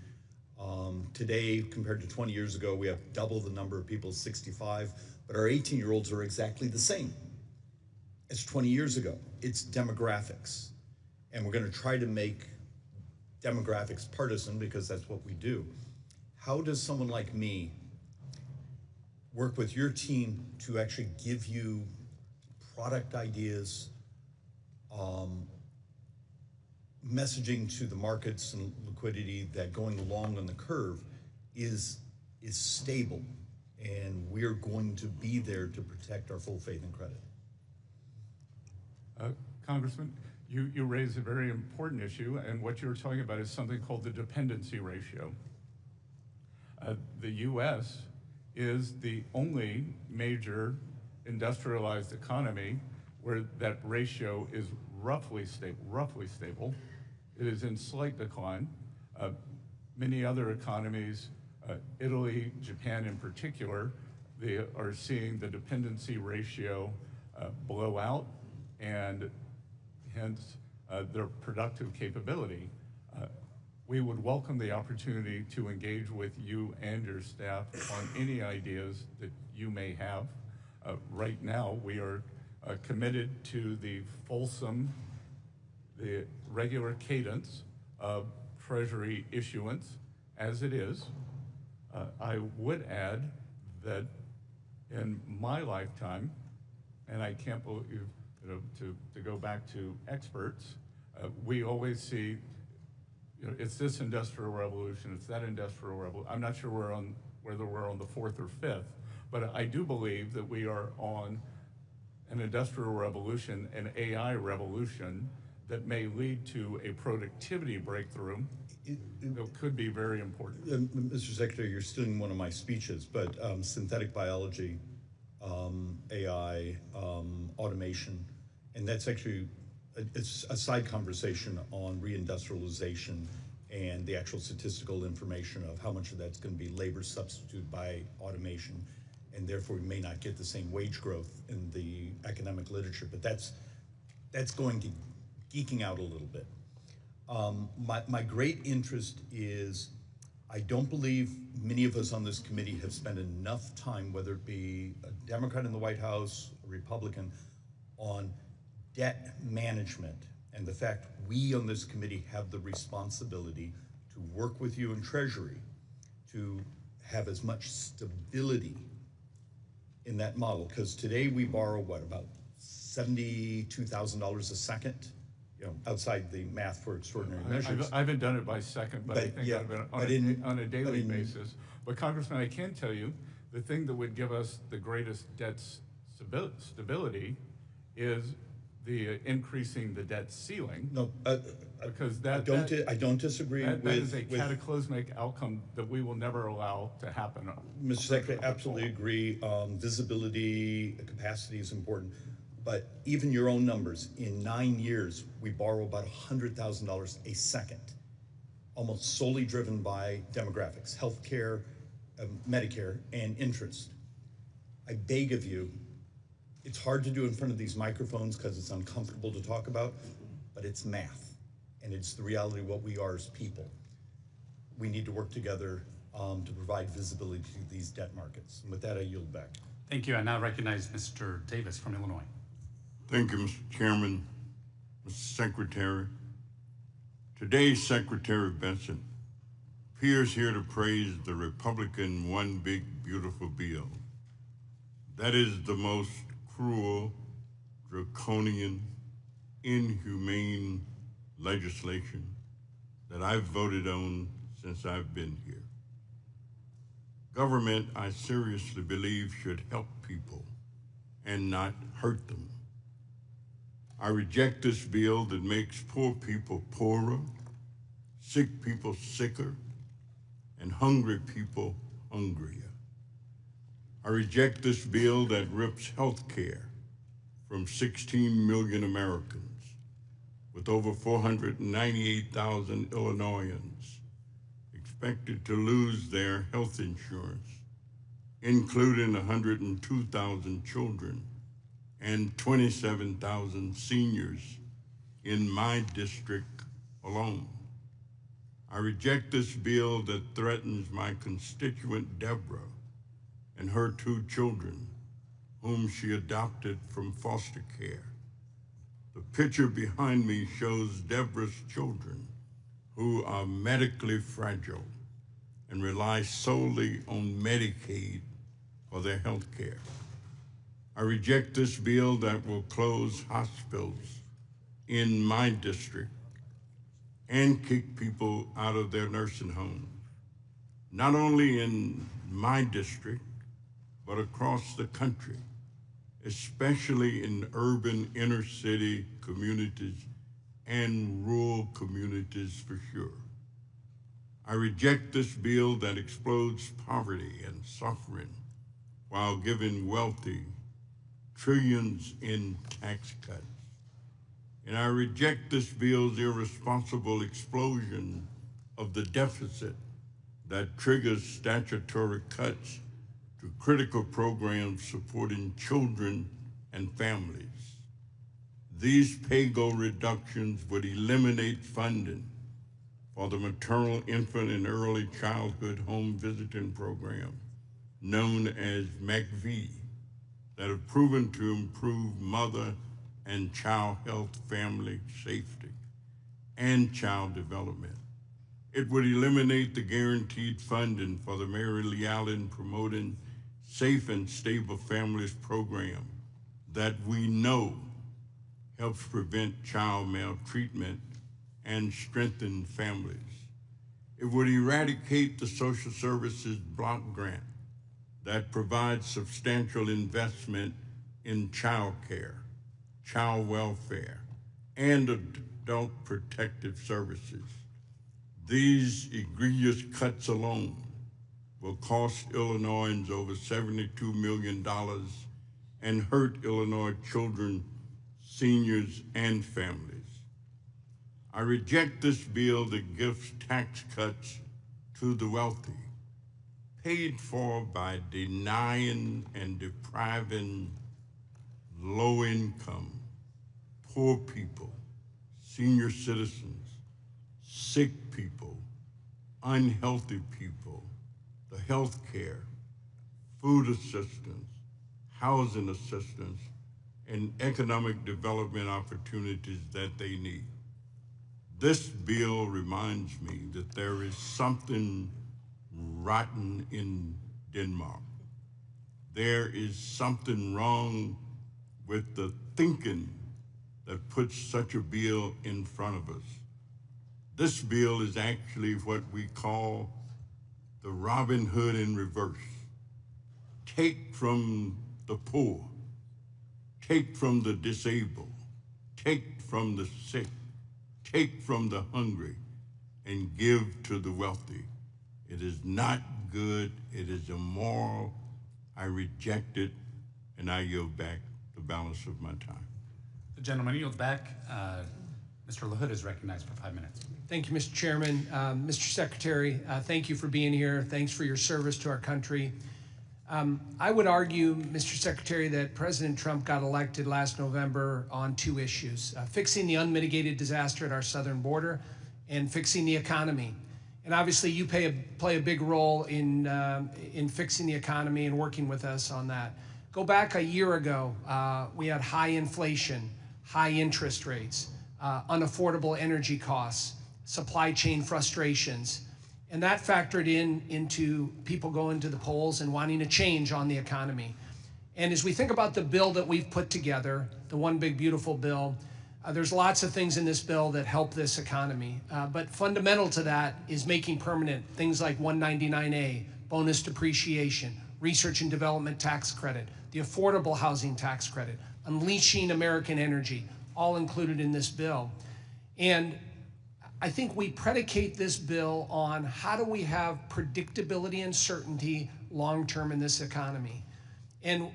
S10: Today, compared to 20 years ago, we have double the number of people 65, but our 18-year-olds are exactly the same as 20 years ago. It's demographics. And we're going to try to make demographics partisan because that's what we do. How does someone like me work with your team to actually give you product ideas, messaging to the markets and liquidity that going along on the curve is stable, and we're going to be there to protect our full faith and credit?
S1: Congressman, you raise a very important issue, and what you're talking about is something called the dependency ratio. The U.S. is the only major industrialized economy where that ratio is roughly stable. It is in slight decline. Many other economies, Italy, Japan in particular, they are seeing the dependency ratio blow out, and hence their productive capability. We would welcome the opportunity to engage with you and your staff on any ideas that you may have. Right now, we are committed to the regular cadence of Treasury issuance as it is. I would add that in my lifetime, and I can't believe, to go back to experts, we always see, it's this industrial revolution, it's that industrial revolution. I'm not sure whether we're on the fourth or fifth, but I do believe that we are on an industrial revolution, an AI revolution that may lead to a productivity breakthrough that could be very important.
S10: Mr. Secretary, you're stealing one of my speeches, but synthetic biology, AI, automation, and that's actually it's a side conversation on reindustrialization and the actual statistical information of how much of that's going to be labor substituted by automation, and therefore we may not get the same wage growth in the academic literature, but that's going to geeking out a little bit. My great interest is, I don't believe many of us on this committee have spent enough time, whether it be a Democrat in the White House, a Republican, on debt management, and the fact we on this committee have the responsibility to work with you in Treasury to have as much stability in that model. Because today we borrow, what, about $72,000 a second? outside the math for extraordinary measures.
S1: I haven't done it by second, but I think
S10: yeah,
S1: I've been
S10: but
S1: on a daily basis. But Congressman, I can tell you, the thing that would give us the greatest debt stability is the increasing the debt ceiling.
S10: No,
S1: because
S10: I don't disagree
S1: that
S10: with
S1: is a cataclysmic outcome that we will never allow to happen.
S10: Mr. Secretary, absolutely agree. Visibility, capacity is important. But even your own numbers, in 9 years, we borrow about $100,000 a second, almost solely driven by demographics, healthcare, Medicare, and interest. I beg of you, it's hard to do in front of these microphones because it's uncomfortable to talk about, but it's math, and it's the reality of what we are as people. We need to work together to provide visibility to these debt markets. And with that, I yield back.
S6: Thank you. I now recognize Mr. Davis from Illinois.
S11: Thank you, Mr. Chairman, Mr. Secretary. Today, Secretary Bessent appears here to praise the Republican One Big Beautiful Bill. That is the most cruel, draconian, inhumane legislation that I've voted on since I've been here. Government, I seriously believe, should help people and not hurt them. I reject this bill that makes poor people poorer, sick people sicker, and hungry people hungrier. I reject this bill that rips health care from 16 million Americans, with over 498,000 Illinoisans expected to lose their health insurance, including 102,000 children and 27,000 seniors in my district alone. I reject this bill that threatens my constituent Deborah and her 2 children, whom she adopted from foster care. The picture behind me shows Deborah's children, who are medically fragile and rely solely on Medicaid for their health care. I reject this bill that will close hospitals in my district and kick people out of their nursing homes, not only in my district, but across the country, especially in urban inner city communities and rural communities for sure. I reject this bill that explodes poverty and suffering while giving wealthy trillions in tax cuts. And I reject this bill's irresponsible explosion of the deficit that triggers statutory cuts to critical programs supporting children and families. These pay-go reductions would eliminate funding for the maternal, infant, and early childhood home visiting program, known as MACV, that have proven to improve mother and child health, family safety, and child development. It would eliminate the guaranteed funding for the Mary Lee Allen Promoting Safe and Stable Families program that we know helps prevent child maltreatment and strengthen families. It would eradicate the social services block grant that provides substantial investment in child care, child welfare, and adult protective services. These egregious cuts alone will cost Illinoisans over $72 million and hurt Illinois children, seniors, and families. I reject this bill that gives tax cuts to the wealthy, paid for by denying and depriving low-income, poor people, senior citizens, sick people, unhealthy people, the health care, food assistance, housing assistance, and economic development opportunities that they need. This bill reminds me that there is something rotten in Denmark. There is something wrong with the thinking that puts such a bill in front of us. This bill is actually what we call the Robin Hood in reverse. Take from the poor, take from the disabled, take from the sick, take from the hungry, and give to the wealthy. It is not good, it is immoral. I reject it, and I yield back the balance of my time.
S6: The gentleman yields back. Mr. LaHood is recognized for 5 minutes.
S12: Thank you, Mr. Chairman. Mr. Secretary, thank you for being here. Thanks for your service to our country. I would argue, Mr. Secretary, that President Trump got elected last November on two issues, fixing the unmitigated disaster at our southern border and fixing the economy. And obviously you play a big role in fixing the economy and working with us on that. Go back a year ago, we had high inflation, high interest rates, unaffordable energy costs, supply chain frustrations. And that factored into people going to the polls and wanting a change on the economy. And as we think about the bill that we've put together, the One Big Beautiful Bill, there's lots of things in this bill that help this economy. But fundamental to that is making permanent things like 199A, bonus depreciation, research and development tax credit, the affordable housing tax credit, unleashing American energy, all included in this bill. And I think we predicate this bill on how do we have predictability and certainty long-term in this economy. And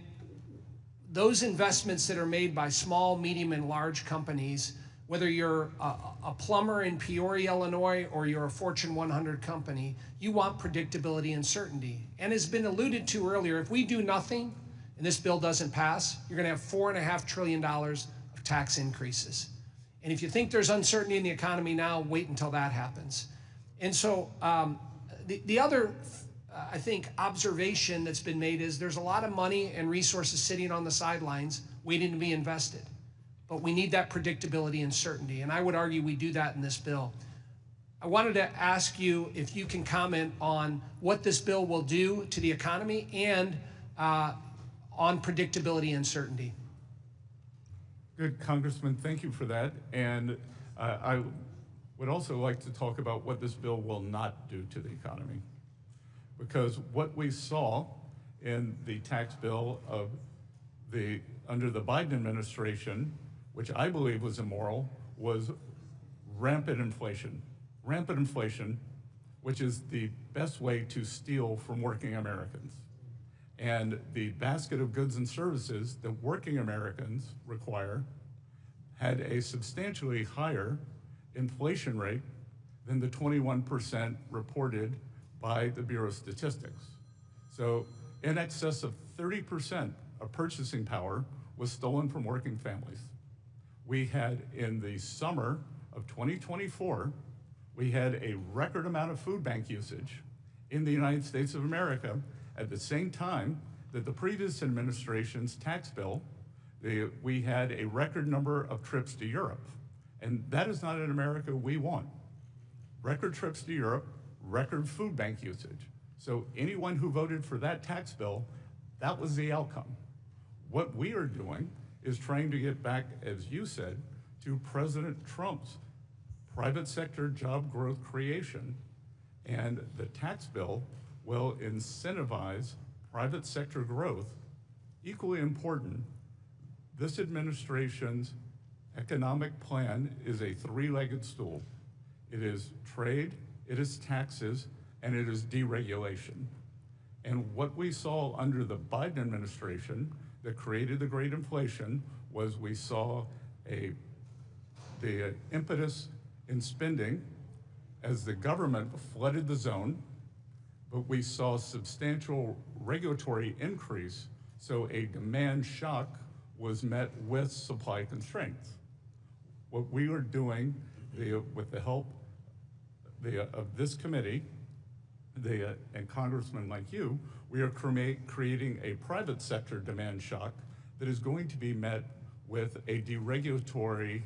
S12: those investments that are made by small, medium, and large companies, whether you're a plumber in Peoria, Illinois, or you're a Fortune 100 company, you want predictability and certainty. And as been alluded to earlier, if we do nothing and this bill doesn't pass, you're gonna have $4.5 trillion of tax increases. And if you think there's uncertainty in the economy now, wait until that happens. And so the other, I think, observation that's been made is there's a lot of money and resources sitting on the sidelines waiting to be invested. But we need that predictability and certainty. And I would argue we do that in this bill. I wanted to ask you if you can comment on what this bill will do to the economy and on predictability and certainty.
S1: Good, Congressman, thank you for that. And I would also like to talk about what this bill will not do to the economy. Because what we saw in the tax bill of under the Biden administration, which I believe was immoral, was rampant inflation. Rampant inflation, which is the best way to steal from working Americans. And the basket of goods and services that working Americans require had a substantially higher inflation rate than the 21% reported by the Bureau of Statistics. So in excess of 30% of purchasing power was stolen from working families. We had, in the summer of 2024, we had a record amount of food bank usage in the United States of America at the same time that the previous administration's tax bill, we had a record number of trips to Europe. And that is not an America we want. Record trips to Europe, record food bank usage. So anyone who voted for that tax bill, that was the outcome. What we are doing is trying to get back, as you said, to President Trump's private sector job growth creation. And the tax bill will incentivize private sector growth. Equally important, this administration's economic plan is a three-legged stool. It is trade, it is taxes, and it is deregulation. And what we saw under the Biden administration that created the great inflation was we saw the impetus in spending as the government flooded the zone, but we saw substantial regulatory increase, so a demand shock was met with supply constraints. What we are doing with the help of this committee and congressmen like you, we are creating a private sector demand shock that is going to be met with a deregulatory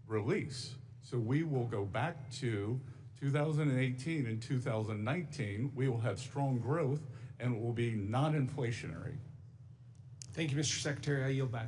S1: release. So we will go back to 2018 and 2019, we will have strong growth and it will be non-inflationary.
S12: Thank you, Mr. Secretary. I yield back.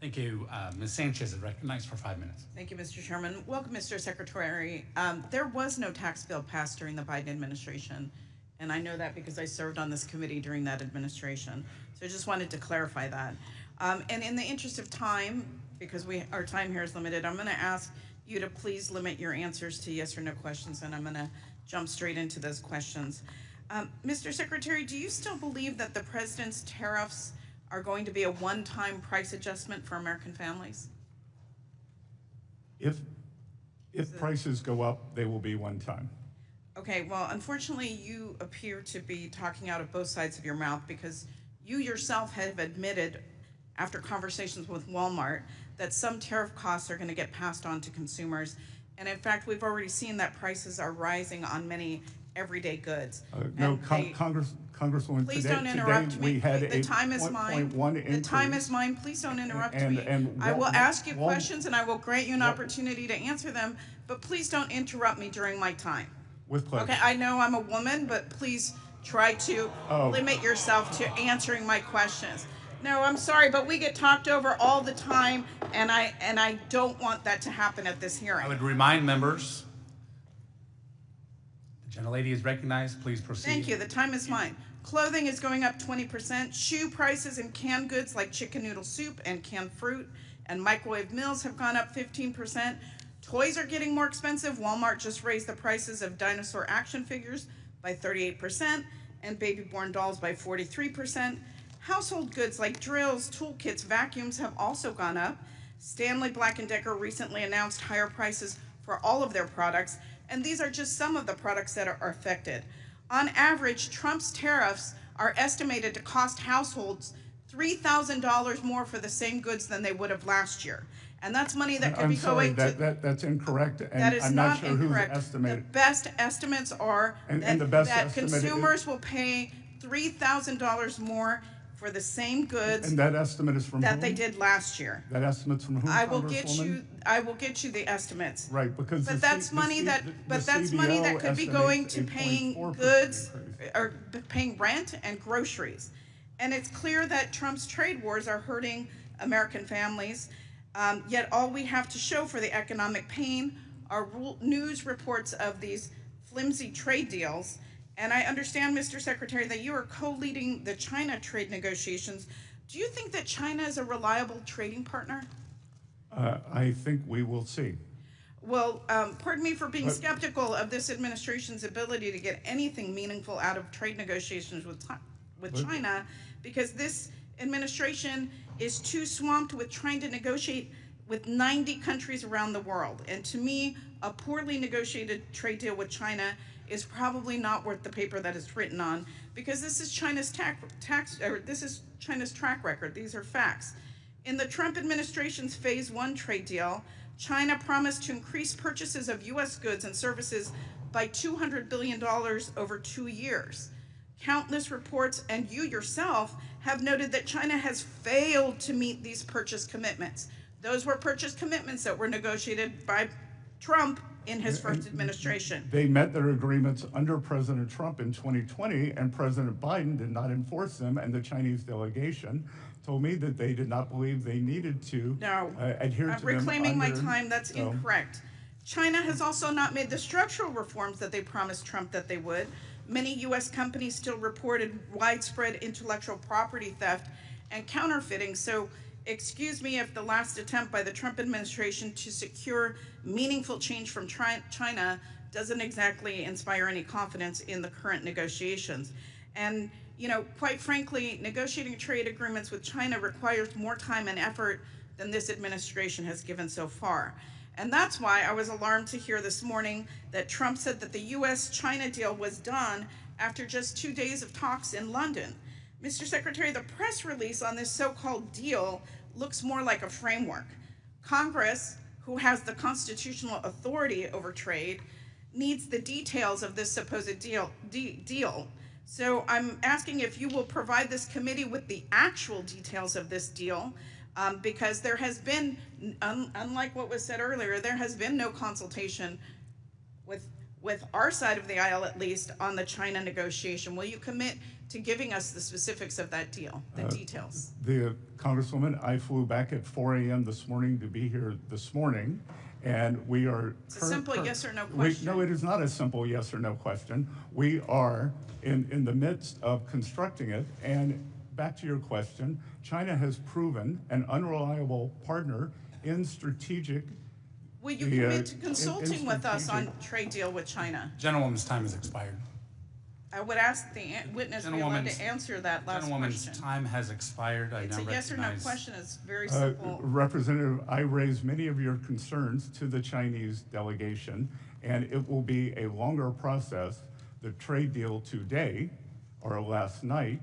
S6: Thank you. Ms. Sanchez is recognized for 5 minutes.
S13: Thank you, Mr. Chairman. Welcome, Mr. Secretary. There was no tax bill passed during the Biden administration, and I know that because I served on this committee during that administration. So I just wanted to clarify that. And in the interest of time, because our time here is limited, I'm going to ask you to please limit your answers to yes or no questions, and I'm going to jump straight into those questions. Mr. Secretary, do you still believe that the president's tariffs are going to be a one-time price adjustment for American families?
S1: If prices go up, they will be one time.
S13: Okay, well, unfortunately, you appear to be talking out of both sides of your mouth, because you yourself have admitted, after conversations with Walmart, that some tariff costs are going to get passed on to consumers. And in fact, we've already seen that prices are rising on many everyday goods.
S1: No, Congresswoman,
S13: please don't interrupt me.
S1: We had
S13: The time is mine. The time is mine. Please don't interrupt me. I will ask you questions and I will grant you an opportunity to answer them, but please don't interrupt me during my time.
S1: With pleasure.
S13: Okay, I know I'm a woman, but please try to limit yourself to answering my questions. No, I'm sorry, but we get talked over all the time, and I don't want that to happen at this hearing.
S6: I would remind members, the gentlelady is recognized. Please proceed.
S13: Thank you. The time is mine. Clothing is going up 20%. Shoe prices and canned goods like chicken noodle soup and canned fruit and microwave meals have gone up 15%. Toys are getting more expensive. Walmart just raised the prices of dinosaur action figures by 38% and baby-born dolls by 43%. Household goods like drills, toolkits, vacuums have also gone up. Stanley Black & Decker recently announced higher prices for all of their products, and these are just some of the products that are affected. On average, Trump's tariffs are estimated to cost households $3,000 more for the same goods than they would have last year. And that's money that could be going to...
S1: That's incorrect, and
S13: that is
S1: I'm
S13: not
S1: not sure
S13: incorrect.
S1: who's estimated.
S13: The best estimates are that consumers will pay $3,000 more for the same goods
S1: And that estimate is from
S13: that
S1: whom?
S13: they did last year.
S1: That estimate's from whom,
S13: I will get
S1: Congresswoman?
S13: you the estimates.
S1: Right, because
S13: But that's money that could be going to paying goods or paying rent and groceries. And it's clear that Trump's trade wars are hurting American families. Yet all we have to show for the economic pain are news reports of these flimsy trade deals. And I understand, Mr. Secretary, that you are co-leading the China trade negotiations. Do you think that China is a reliable trading partner?
S1: I think we will see.
S13: Well, pardon me for being skeptical of this administration's ability to get anything meaningful out of trade negotiations with China, because this administration is too swamped with trying to negotiate with 90 countries around the world. And to me, a poorly negotiated trade deal with China is probably not worth the paper that it's written on, because this is China's China's track record. These are facts. In the Trump administration's Phase 1 trade deal, China promised to increase purchases of U.S. goods and services by $200 billion over 2 years. Countless reports, and you yourself, have noted that China has failed to meet these purchase commitments. Those were purchase commitments that were negotiated by Trump in his first administration.
S1: They met their agreements under President Trump in 2020, and President Biden did not enforce them, and the Chinese delegation told me that they did not believe they needed to adhere to them.
S13: I'm reclaiming my time. That's incorrect. China has also not made the structural reforms that they promised Trump that they would. Many U.S. companies still reported widespread intellectual property theft and counterfeiting. So excuse me if the last attempt by the Trump administration to secure meaningful change from China doesn't exactly inspire any confidence in the current negotiations. And, you know, quite frankly, negotiating trade agreements with China requires more time and effort than this administration has given so far. And that's why I was alarmed to hear this morning that Trump said that the U.S.-China deal was done after just 2 days of talks in London. Mr. Secretary, the press release on this so-called deal looks more like a framework. Congress, who has the constitutional authority over trade, needs the details of this supposed deal. So I'm asking if you will provide this committee with the actual details of this deal, because there has been, unlike what was said earlier, there has been no consultation with with our side of the aisle at least, on the China negotiation. Will you commit to giving us the specifics of that deal, the details?
S1: Congresswoman, I flew back at 4 a.m. this morning to be here this morning, and we are...
S13: It's a simple yes or no question.
S1: No, it is not a simple yes or no question. We are in the midst of constructing it, and back to your question, China has proven an unreliable partner in strategic...
S13: Will you commit to consulting with us on trade deal with China?
S6: Gentlewoman's time has expired.
S13: I would ask the witness to be allowed to answer that last question.
S6: Gentlewoman's time has expired.
S13: It's a yes or no question. It's very simple.
S1: Representative, I raised many of your concerns to the Chinese delegation, and it will be a longer process. The trade deal today, or last night,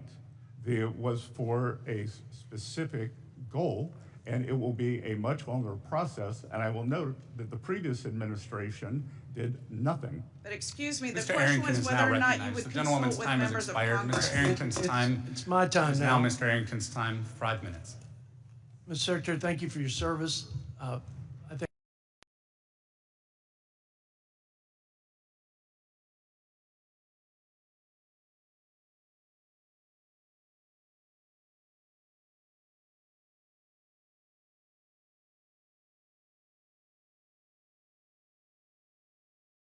S1: was for a specific goal, and it will be a much longer process. And I will note that the previous administration did nothing.
S13: But excuse me, the
S6: Mr.
S13: question
S6: Arrington
S13: was
S6: is
S13: whether
S6: now
S13: or not you
S6: recognized.
S13: would
S6: The
S13: consult
S6: gentlewoman's
S13: with
S6: time has
S13: members of
S6: expired.
S13: Congress.
S6: Mr. Arrington's time
S4: It's my time
S6: is
S4: now.
S6: now Mr. Arrington's time, 5 minutes.
S4: Mr. Secretary, thank you for your service.